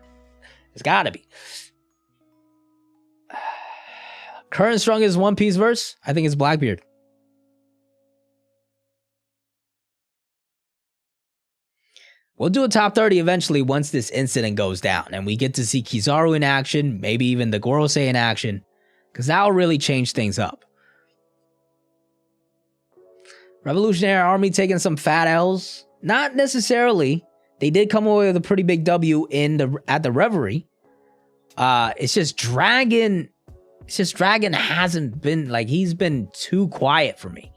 It's gotta be. Current strongest One Piece verse? I think it's Blackbeard. We'll do a top 30 eventually once this incident goes down and we get to see Kizaru in action, maybe even the Gorosei in action, because that'll really change things up. Revolutionary Army taking some fat L's? Not necessarily. they did come away with a pretty big W at the Reverie. It's just Dragon hasn't been, like, he's been too quiet for me.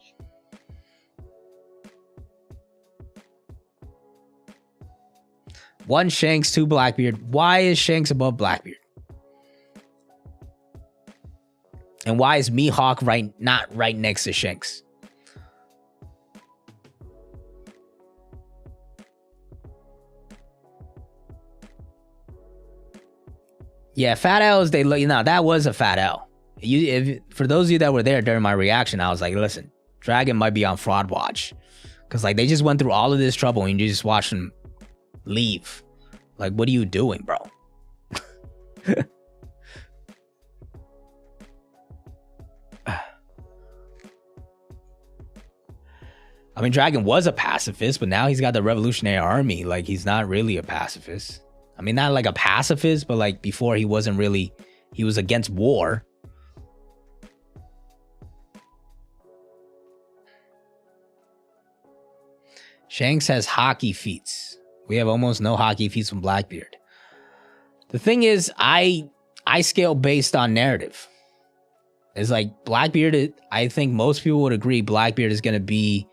One Shanks, two Blackbeard. Why is Shanks above Blackbeard? And why is Mihawk not right next to Shanks? Yeah, Fat L's, that was a Fat L. For those of you that were there during my reaction, I was like, listen, Dragon might be on fraud watch. Because, like, they just went through all of this trouble and you just watch them leave. Like, what are you doing, bro? I mean, Dragon was a pacifist, but now he's got the Revolutionary Army. Like, he's not really a pacifist. I mean, not like a pacifist, but like before he wasn't really, he was against war. Shanks has hockey feats. We have almost no hockey feats from Blackbeard. The thing is, I scale based on narrative. It's like Blackbeard, I think most people would agree Blackbeard is going to be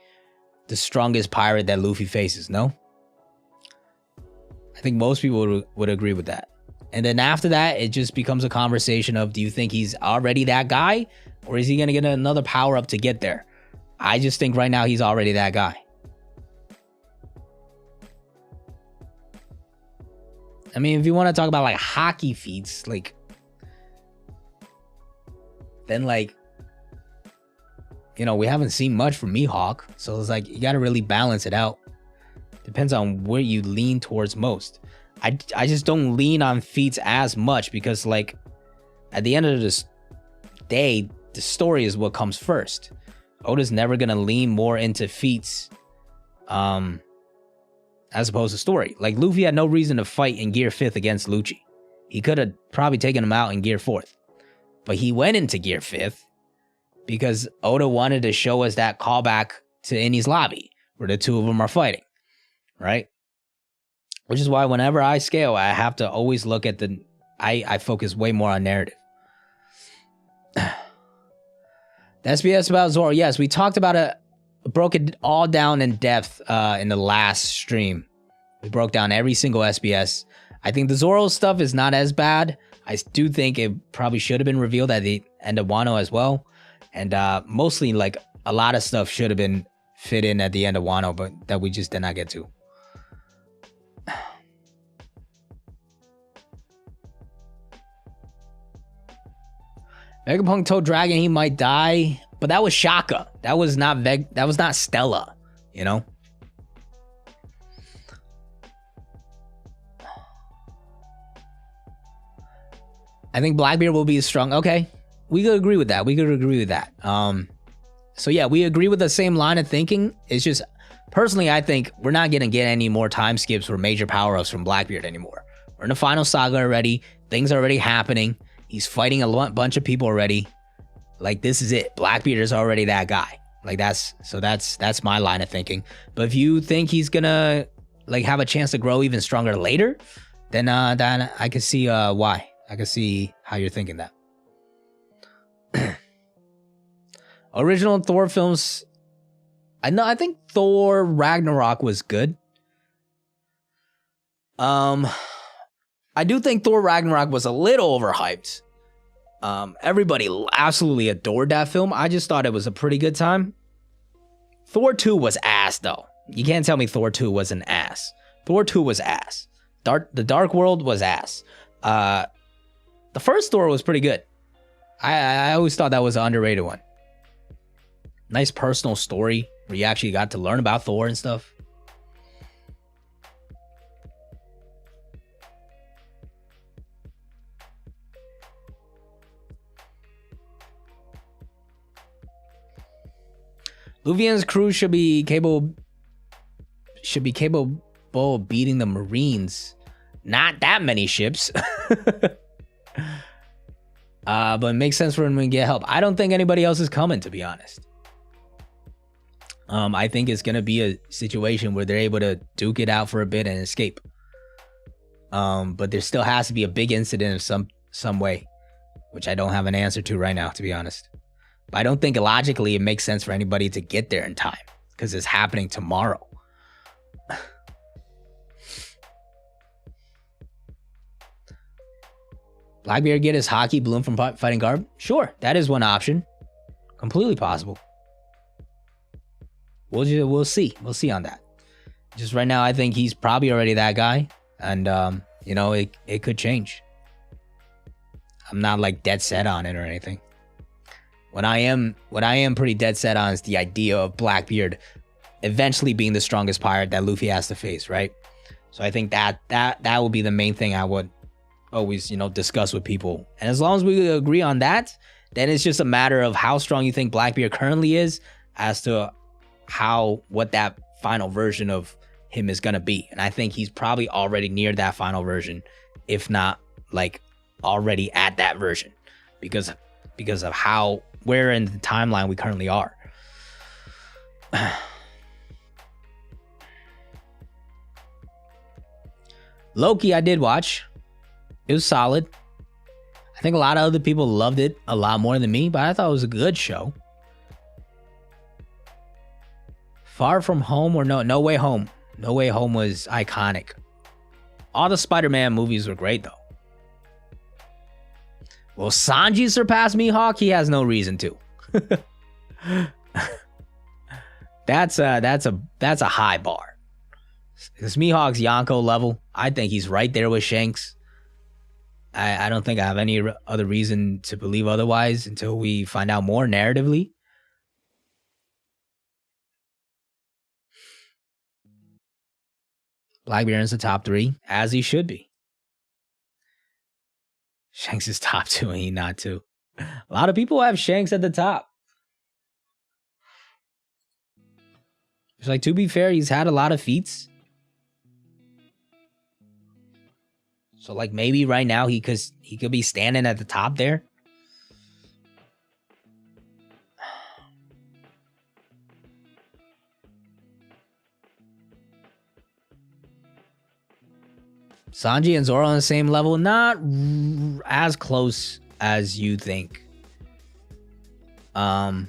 the strongest pirate that Luffy faces, no? I think most people would agree with that. And then after that, it just becomes a conversation of, do you think he's already that guy? Or is he going to get another power up to get there? I just think right now he's already that guy. I mean, if you want to talk about like hockey feats, like, then like, you know, we haven't seen much from Mihawk. So it's like, you got to really balance it out. Depends on where you lean towards most. I just don't lean on feats as much because, like, at the end of this day, the story is what comes first. Oda's never going to lean more into feats as opposed to story. Like, Luffy had no reason to fight in Gear 5th against Lucci. He could have probably taken him out in Gear 4th. But he went into Gear 5th because Oda wanted to show us that callback to Enies Lobby where the two of them are fighting. Right? Which is why whenever I scale, I have to always look at I focus way more on narrative. The SBS about Zoro. Yes, we talked about it, broke it all down in depth in the last stream. We broke down every single SBS. I think the Zoro stuff is not as bad. I do think it probably should have been revealed at the end of Wano as well. And mostly, like, a lot of stuff should have been fit in at the end of Wano, but that we just did not get to. Vegapunk told Dragon he might die, but that was Shaka. That was not Stella, you know? I think Blackbeard will be strong. Okay. We could agree with that. So yeah, we agree with the same line of thinking. It's just, personally, I think we're not going to get any more time skips or major power-ups from Blackbeard anymore. We're in the final saga already. Things are already happening. He's fighting a bunch of people already. Like, this is it. Blackbeard is already that guy. Like, that's my line of thinking. But if you think he's gonna, like, have a chance to grow even stronger later, then I can see why. I can see how you're thinking that. Original Thor films. I think Thor Ragnarok was good. I do think Thor Ragnarok was a little overhyped. Everybody absolutely adored that film. I just thought it was a pretty good time. Thor 2 was ass, though. You can't tell me Thor 2 was an ass. Thor 2 was ass. The Dark World was ass. The first Thor was pretty good. I always thought that was an underrated one. Nice personal story where you actually got to learn about Thor and stuff. Luvian's crew should be capable of beating the Marines. Not that many ships. But it makes sense for him to get help. I don't think anybody else is coming, to be honest. I think it's gonna be a situation where they're able to duke it out for a bit and escape. But there still has to be a big incident of some way, which I don't have an answer to right now, to be honest. But I don't think logically it makes sense for anybody to get there in time because it's happening tomorrow. Blackbeard get his hockey bloom from fighting Garb? Sure, that is one option. Completely possible. We'll see. We'll see on that. Just right now, I think he's probably already that guy. And, you know, it could change. I'm not like dead set on it or anything. What I am pretty dead set on is the idea of Blackbeard eventually being the strongest pirate that Luffy has to face, right? So I think that will be the main thing I would always, you know, discuss with people. And as long as we agree on that, then it's just a matter of how strong you think Blackbeard currently is as to what that final version of him is gonna be. And I think he's probably already near that final version, if not like already at that version, because of where in the timeline we currently are. Loki, I did watch. It was solid. I think a lot of other people loved it a lot more than me, but I thought it was a good show. Far From Home or No Way Home. No Way Home was iconic. All the Spider-Man movies were great though. Will Sanji surpass Mihawk? He has no reason to. That's a high bar. It's Mihawk's Yonko level. I think he's right there with Shanks. I don't think I have any other reason to believe otherwise until we find out more narratively. Blackbeard is the top 3, as he should be. Shanks is top 2 and he not 2. A lot of people have Shanks at the top. It's like, to be fair, he's had a lot of feats. So like maybe right now he could be standing at the top there. Sanji and Zoro on the same level, not as close as you think. I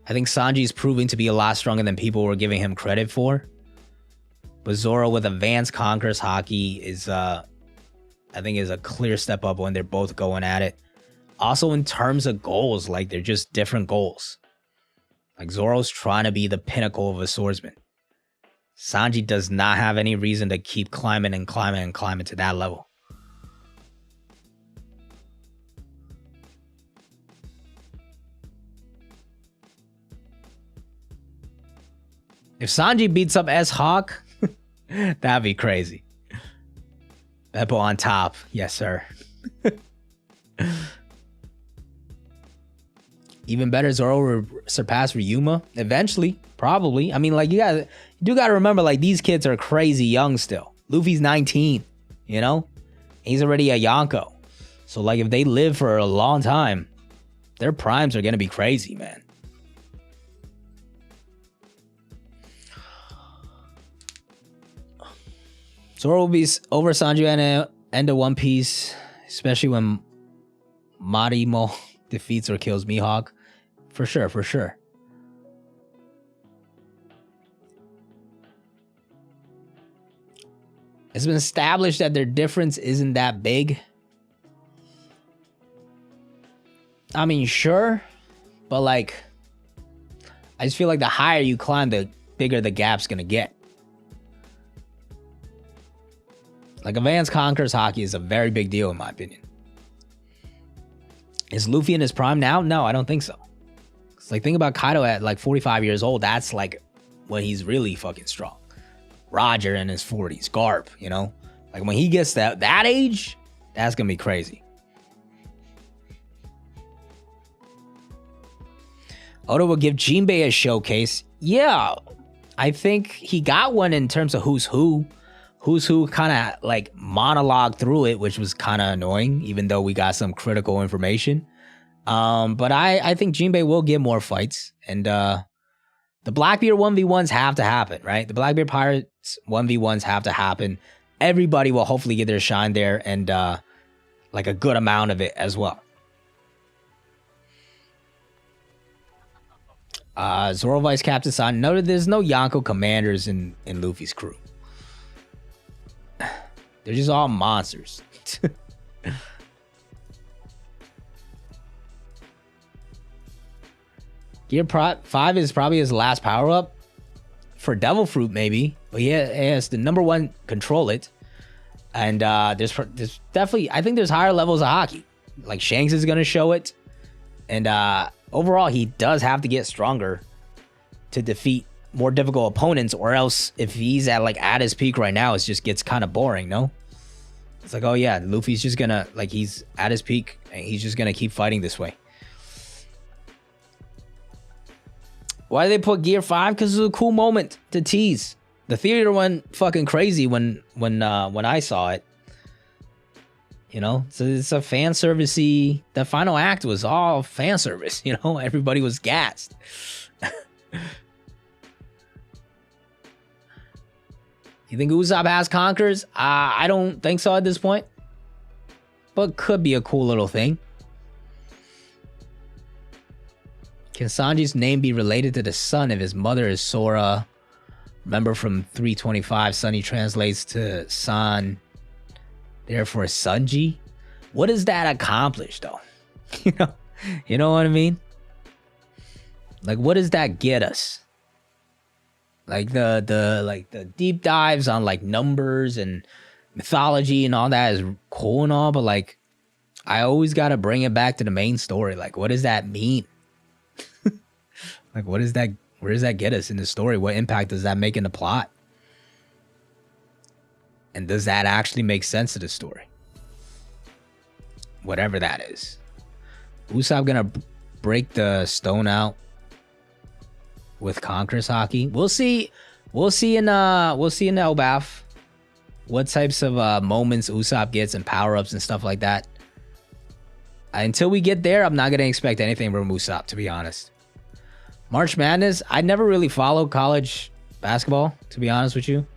think Sanji's proving to be a lot stronger than people were giving him credit for. But Zoro with advanced Conqueror's Haki is, I think, is a clear step up when they're both going at it. Also, in terms of goals, like, they're just different goals. Like, Zoro's trying to be the pinnacle of a swordsman. Sanji does not have any reason to keep climbing and climbing and climbing to that level. If Sanji beats up S-Hawk, that'd be crazy. Beppo on top. Yes, sir. Even better, Zoro will surpass Ryuma eventually, probably. I mean, like, you do gotta remember, like, these kids are crazy young still. Luffy's 19, you know? He's already a Yonko. So, like, if they live for a long time, their primes are gonna be crazy, man. Zoro will be over Sanji at end of One Piece, especially when Marimo defeats or kills Mihawk. For sure, for sure. It's been established that their difference isn't that big. I mean, sure, but like, I just feel like the higher you climb, the bigger the gap's gonna get. Like, Advanced Conqueror's Haki is a very big deal in my opinion. Is Luffy in his prime now? No, I don't think so. It's like, think about Kaido at like 45 years old. That's like when he's really fucking strong. Roger in his 40s, Garp, you know? Like, when he gets that age, that's gonna be crazy. Oda will give Jinbei a showcase. Yeah, I think he got one in terms of who's who. Who's who kind of like monologue through it, which was kind of annoying, even though we got some critical information. But I think Jinbei will get more fights, and the Blackbeard 1v1s have to happen, right? The Blackbeard Pirates 1v1s have to happen. Everybody will hopefully get their shine there, and like a good amount of it as well. Zoro Vice Captain San noted there's no Yonko commanders in Luffy's crew. They're just all monsters. Gear 5 is probably his last power-up. For Devil Fruit, maybe. But he has the number 1 control it. And there's definitely... I think there's higher levels of hockey. Like, Shanks is going to show it. And overall, he does have to get stronger to defeat more difficult opponents. Or else, if he's at his peak right now, it just gets kind of boring, no? It's like, oh yeah, Luffy's just going to... Like, he's at his peak. And he's just going to keep fighting this way. Why did they put Gear 5? Because it was a cool moment to tease. The theater went fucking crazy when I saw it. You know, so it's a fan servicey. The final act was all fan service. You know, everybody was gassed. You think Usopp has conquerors? I don't think so at this point. But could be a cool little thing. Can Sanji's name be related to the sun if his mother is Sora? Remember from 325, Sunny translates to San, therefore Sanji? What does that accomplish, though? You know what I mean? Like, what does that get us? Like the deep dives on like numbers and mythology and all that is cool and all, but like, I always gotta bring it back to the main story. Like, what does that mean? Like, what is that? Where does that get us in the story? What impact does that make in the plot? And does that actually make sense to the story? Whatever that is. Usopp gonna break the stone out with Conqueror's Haki? We'll see. We'll see in Elbaf what types of moments Usopp gets and power-ups and stuff like that. Until we get there, I'm not gonna expect anything from Usopp, to be honest. March Madness, I never really followed college basketball, to be honest with you.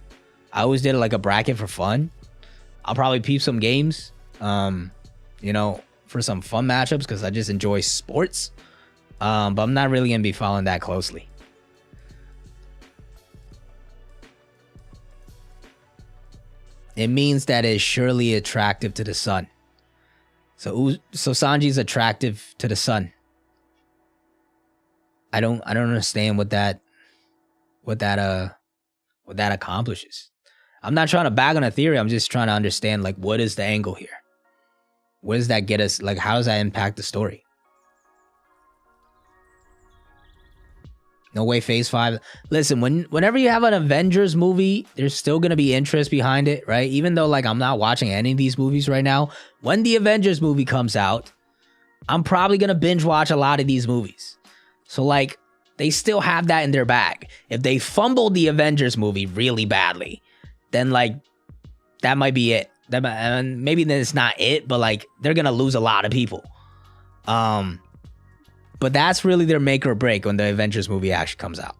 I always did like a bracket for fun. I'll probably peep some games, you know, for some fun matchups because I just enjoy sports. But I'm not really going to be following that closely. It means that it's surely attractive to the sun. So Sanji's attractive to the sun. I don't understand what that accomplishes. I'm not trying to bag on a theory. I'm just trying to understand, like, what is the angle here? Where does that get us? Like, how does that impact the story? No way Phase 5. Listen, whenever you have an Avengers movie, there's still going to be interest behind it, right? Even though, like, I'm not watching any of these movies right now. When the Avengers movie comes out, I'm probably going to binge watch a lot of these movies. So, like, they still have that in their bag. If they fumbled the Avengers movie really badly, then, like, that might be it. And maybe then it's not it, but, like, they're going to lose a lot of people. But that's really their make or break when the Avengers movie actually comes out.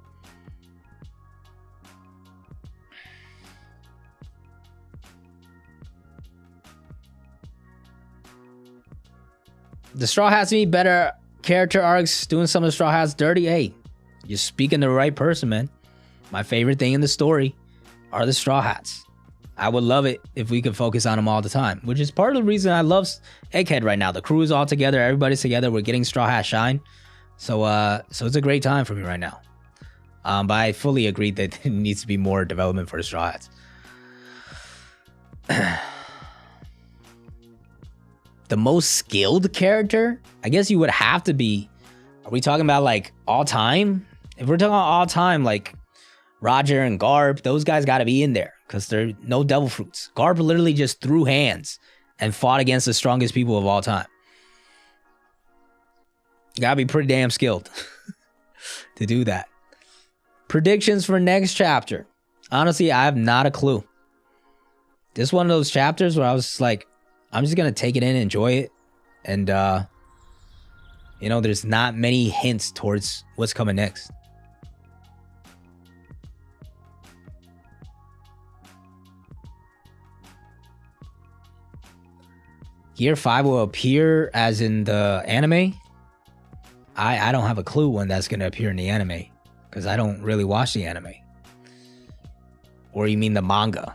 The Straw Hats need better character arcs, doing some of the Straw Hats dirty. Hey, you're speaking to the right person, man. My favorite thing in the story are the Straw Hats. I would love it if we could focus on them all the time, which is part of the reason I love Egghead right now. The crew is all together. Everybody's together. We're getting Straw Hat shine. So it's a great time for me right now. But I fully agree that there needs to be more development for the Straw Hats. The most skilled character, I guess you would have to be. Are we talking about like all time? If we're talking about all time, like Roger and Garp, those guys got to be in there because they're no devil fruits. Garp literally just threw hands and fought against the strongest people of all time. You gotta be pretty damn skilled to do that. Predictions for next chapter. Honestly, I have not a clue. This is one of those chapters where I was just like, I'm just gonna take it in, enjoy it, and You know, there's not many hints towards what's coming next. Gear 5 will appear as in the anime. I don't have a clue when that's going to appear in the anime because I don't really watch the anime. Or you mean the manga?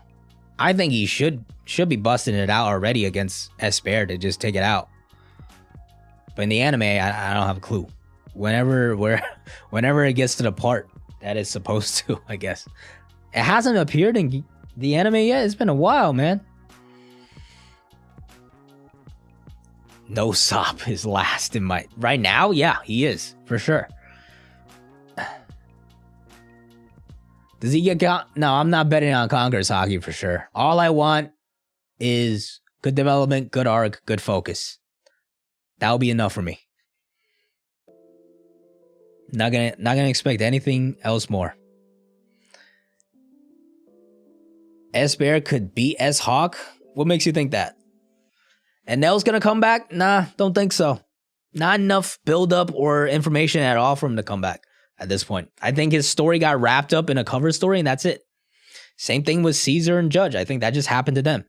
I think he should be busting it out already against Esper to just take it out. But in the anime, I don't have a clue. Whenever it gets to the part that it's supposed to, I guess. It hasn't appeared in the anime yet. It's been a while, man. No Sop is last in my... Right now? Yeah, he is. For sure. Does he get... No, I'm not betting on Conqueror's Hockey for sure. All I want is good development, good arc, good focus. That'll be enough for me. Not gonna expect anything else more. Esper could beat S-Hawk? What makes you think that? And Nell's gonna come back? Nah, don't think so. Not enough build-up or information at all for him to come back at this point. I think his story got wrapped up in a cover story and that's it. Same thing with Caesar and Judge. I think that just happened to them.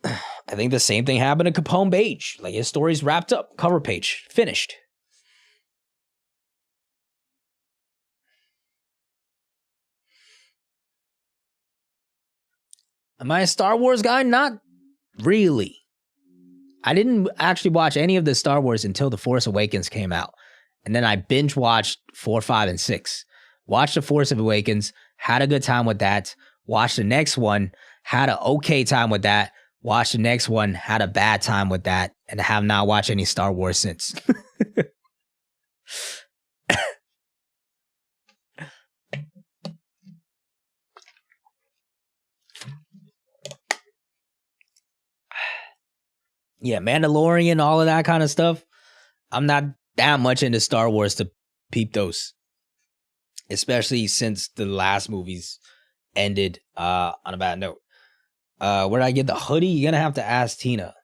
I think the same thing happened to Capone Beige. Like, his story's wrapped up, cover page, finished. Am I a Star Wars guy? Not really. I didn't actually watch any of the Star Wars until The Force Awakens came out. And then I binge watched 4, 5, and 6. Watched The Force Awakens, had a good time with that. Watched the next one, had an okay time with that. Watched the next one, had a bad time with that. And have not watched any Star Wars since. Yeah, Mandalorian, all of that kind of stuff. I'm not that much into Star Wars to peep those. Especially since the last movies ended on a bad note. Where did I get the hoodie? You're going to have to ask Tina.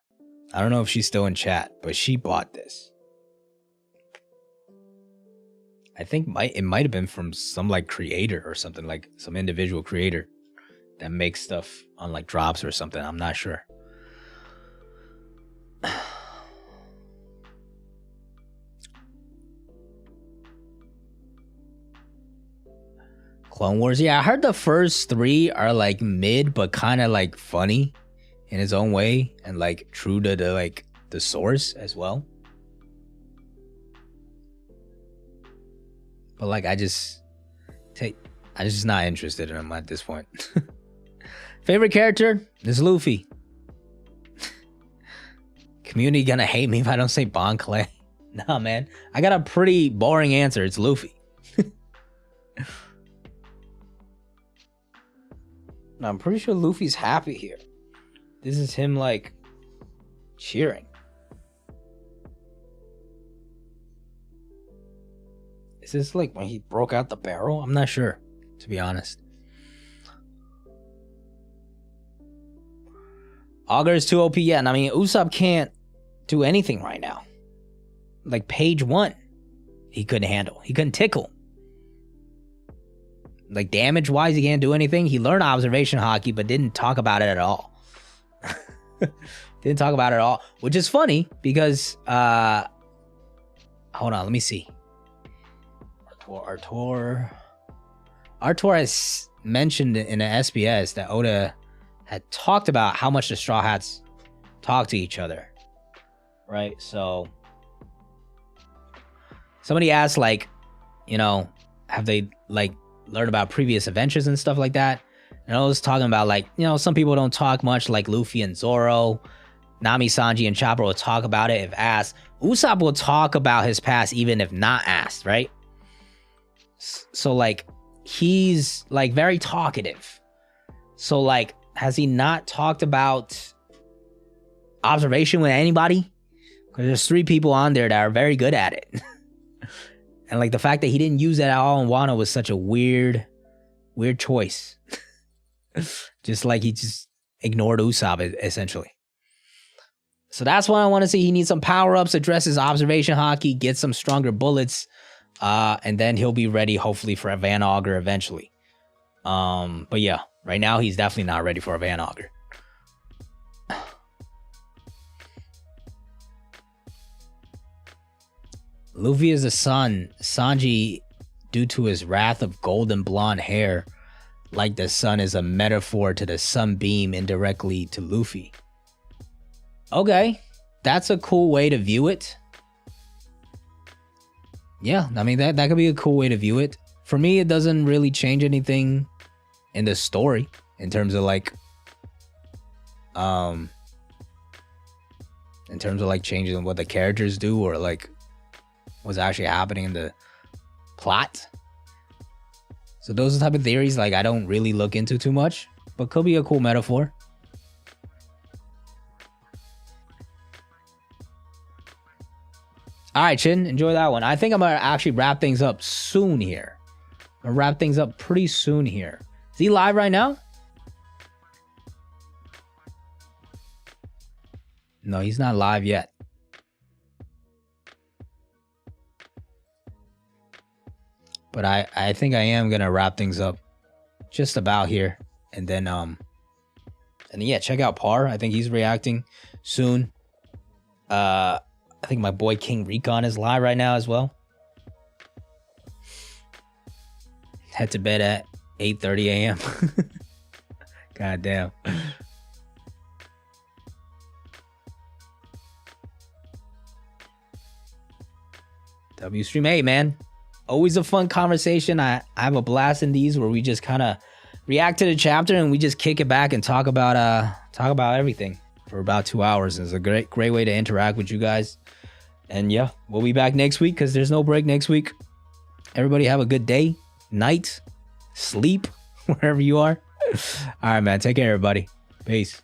I don't know if she's still in chat, but she bought this. I think it might have been from some like creator or something, like some individual creator that makes stuff on like drops or something. I'm not sure. Clone Wars. Yeah, I heard the first 3 are like mid, but kind of like funny in its own way and like true to the source as well. But like I'm just not interested in them at this point. Favorite character is Luffy. Community gonna hate me if I don't say Bon Clay. Nah, man. I got a pretty boring answer. It's Luffy. No, I'm pretty sure Luffy's happy here. This is him, like, cheering. Is this, like, when he broke out the barrel? I'm not sure, to be honest. Augur is too OP, yeah. And I mean, Usopp can't do anything right now. Like, page 1, he couldn't handle. He couldn't tickle. Like, damage-wise, he can't do anything. He learned observation hockey, but didn't talk about it at all. Didn't talk about it at all. Which is funny, because, hold on, let me see. Artur has mentioned in an SBS that Oda had talked about how much the Straw Hats talk to each other. Right? So, somebody asked, like, you know, have they, like, learn about previous adventures and stuff like that. And I was talking about, like, you know, some people don't talk much, like Luffy and Zoro. Nami, Sanji, and Chopper will talk about it if asked. Usopp will talk about his past even if not asked, right? So, like, he's, like, very talkative. So, like, has he not talked about observation with anybody? Because there's 3 people on there that are very good at it. And, like, the fact that he didn't use that at all in Wano was such a weird choice. Just like he just ignored Usopp, essentially. So that's what I want to see. He needs some power-ups, address his observation hockey, get some stronger bullets, and then he'll be ready, hopefully, for a Van Auger eventually. But yeah, right now he's definitely not ready for a Van Auger. Luffy is the sun. Sanji, due to his wrath of golden blonde hair, like the sun is a metaphor to the sunbeam indirectly to Luffy. Okay, that's a cool way to view it. Yeah, I mean, that could be a cool way to view it. For me, it doesn't really change anything in the story in terms of like changing what the characters do or like what's actually happening in the plot. So those are the type of theories like I don't really look into too much, but could be a cool metaphor. All right, Chin, enjoy that one. I think I'm gonna actually wrap things up soon here. I'm gonna wrap things up pretty soon here. Is he live right now? No, he's not live yet. But I think I am gonna wrap things up just about here. And then yeah, check out Par. I think he's reacting soon. I think my boy King Recon is live right now as well. Head to bed at 8:30 a.m. God damn. WStream 8, man. Always a fun conversation. I have a blast in these where we just kind of react to the chapter and we just kick it back and talk about everything for about 2 hours. It's a great way to interact with you guys. And yeah, we'll be back next week because there's no break next week. Everybody have a good day, night, sleep, wherever you are. All right, man. Take care, everybody. Peace.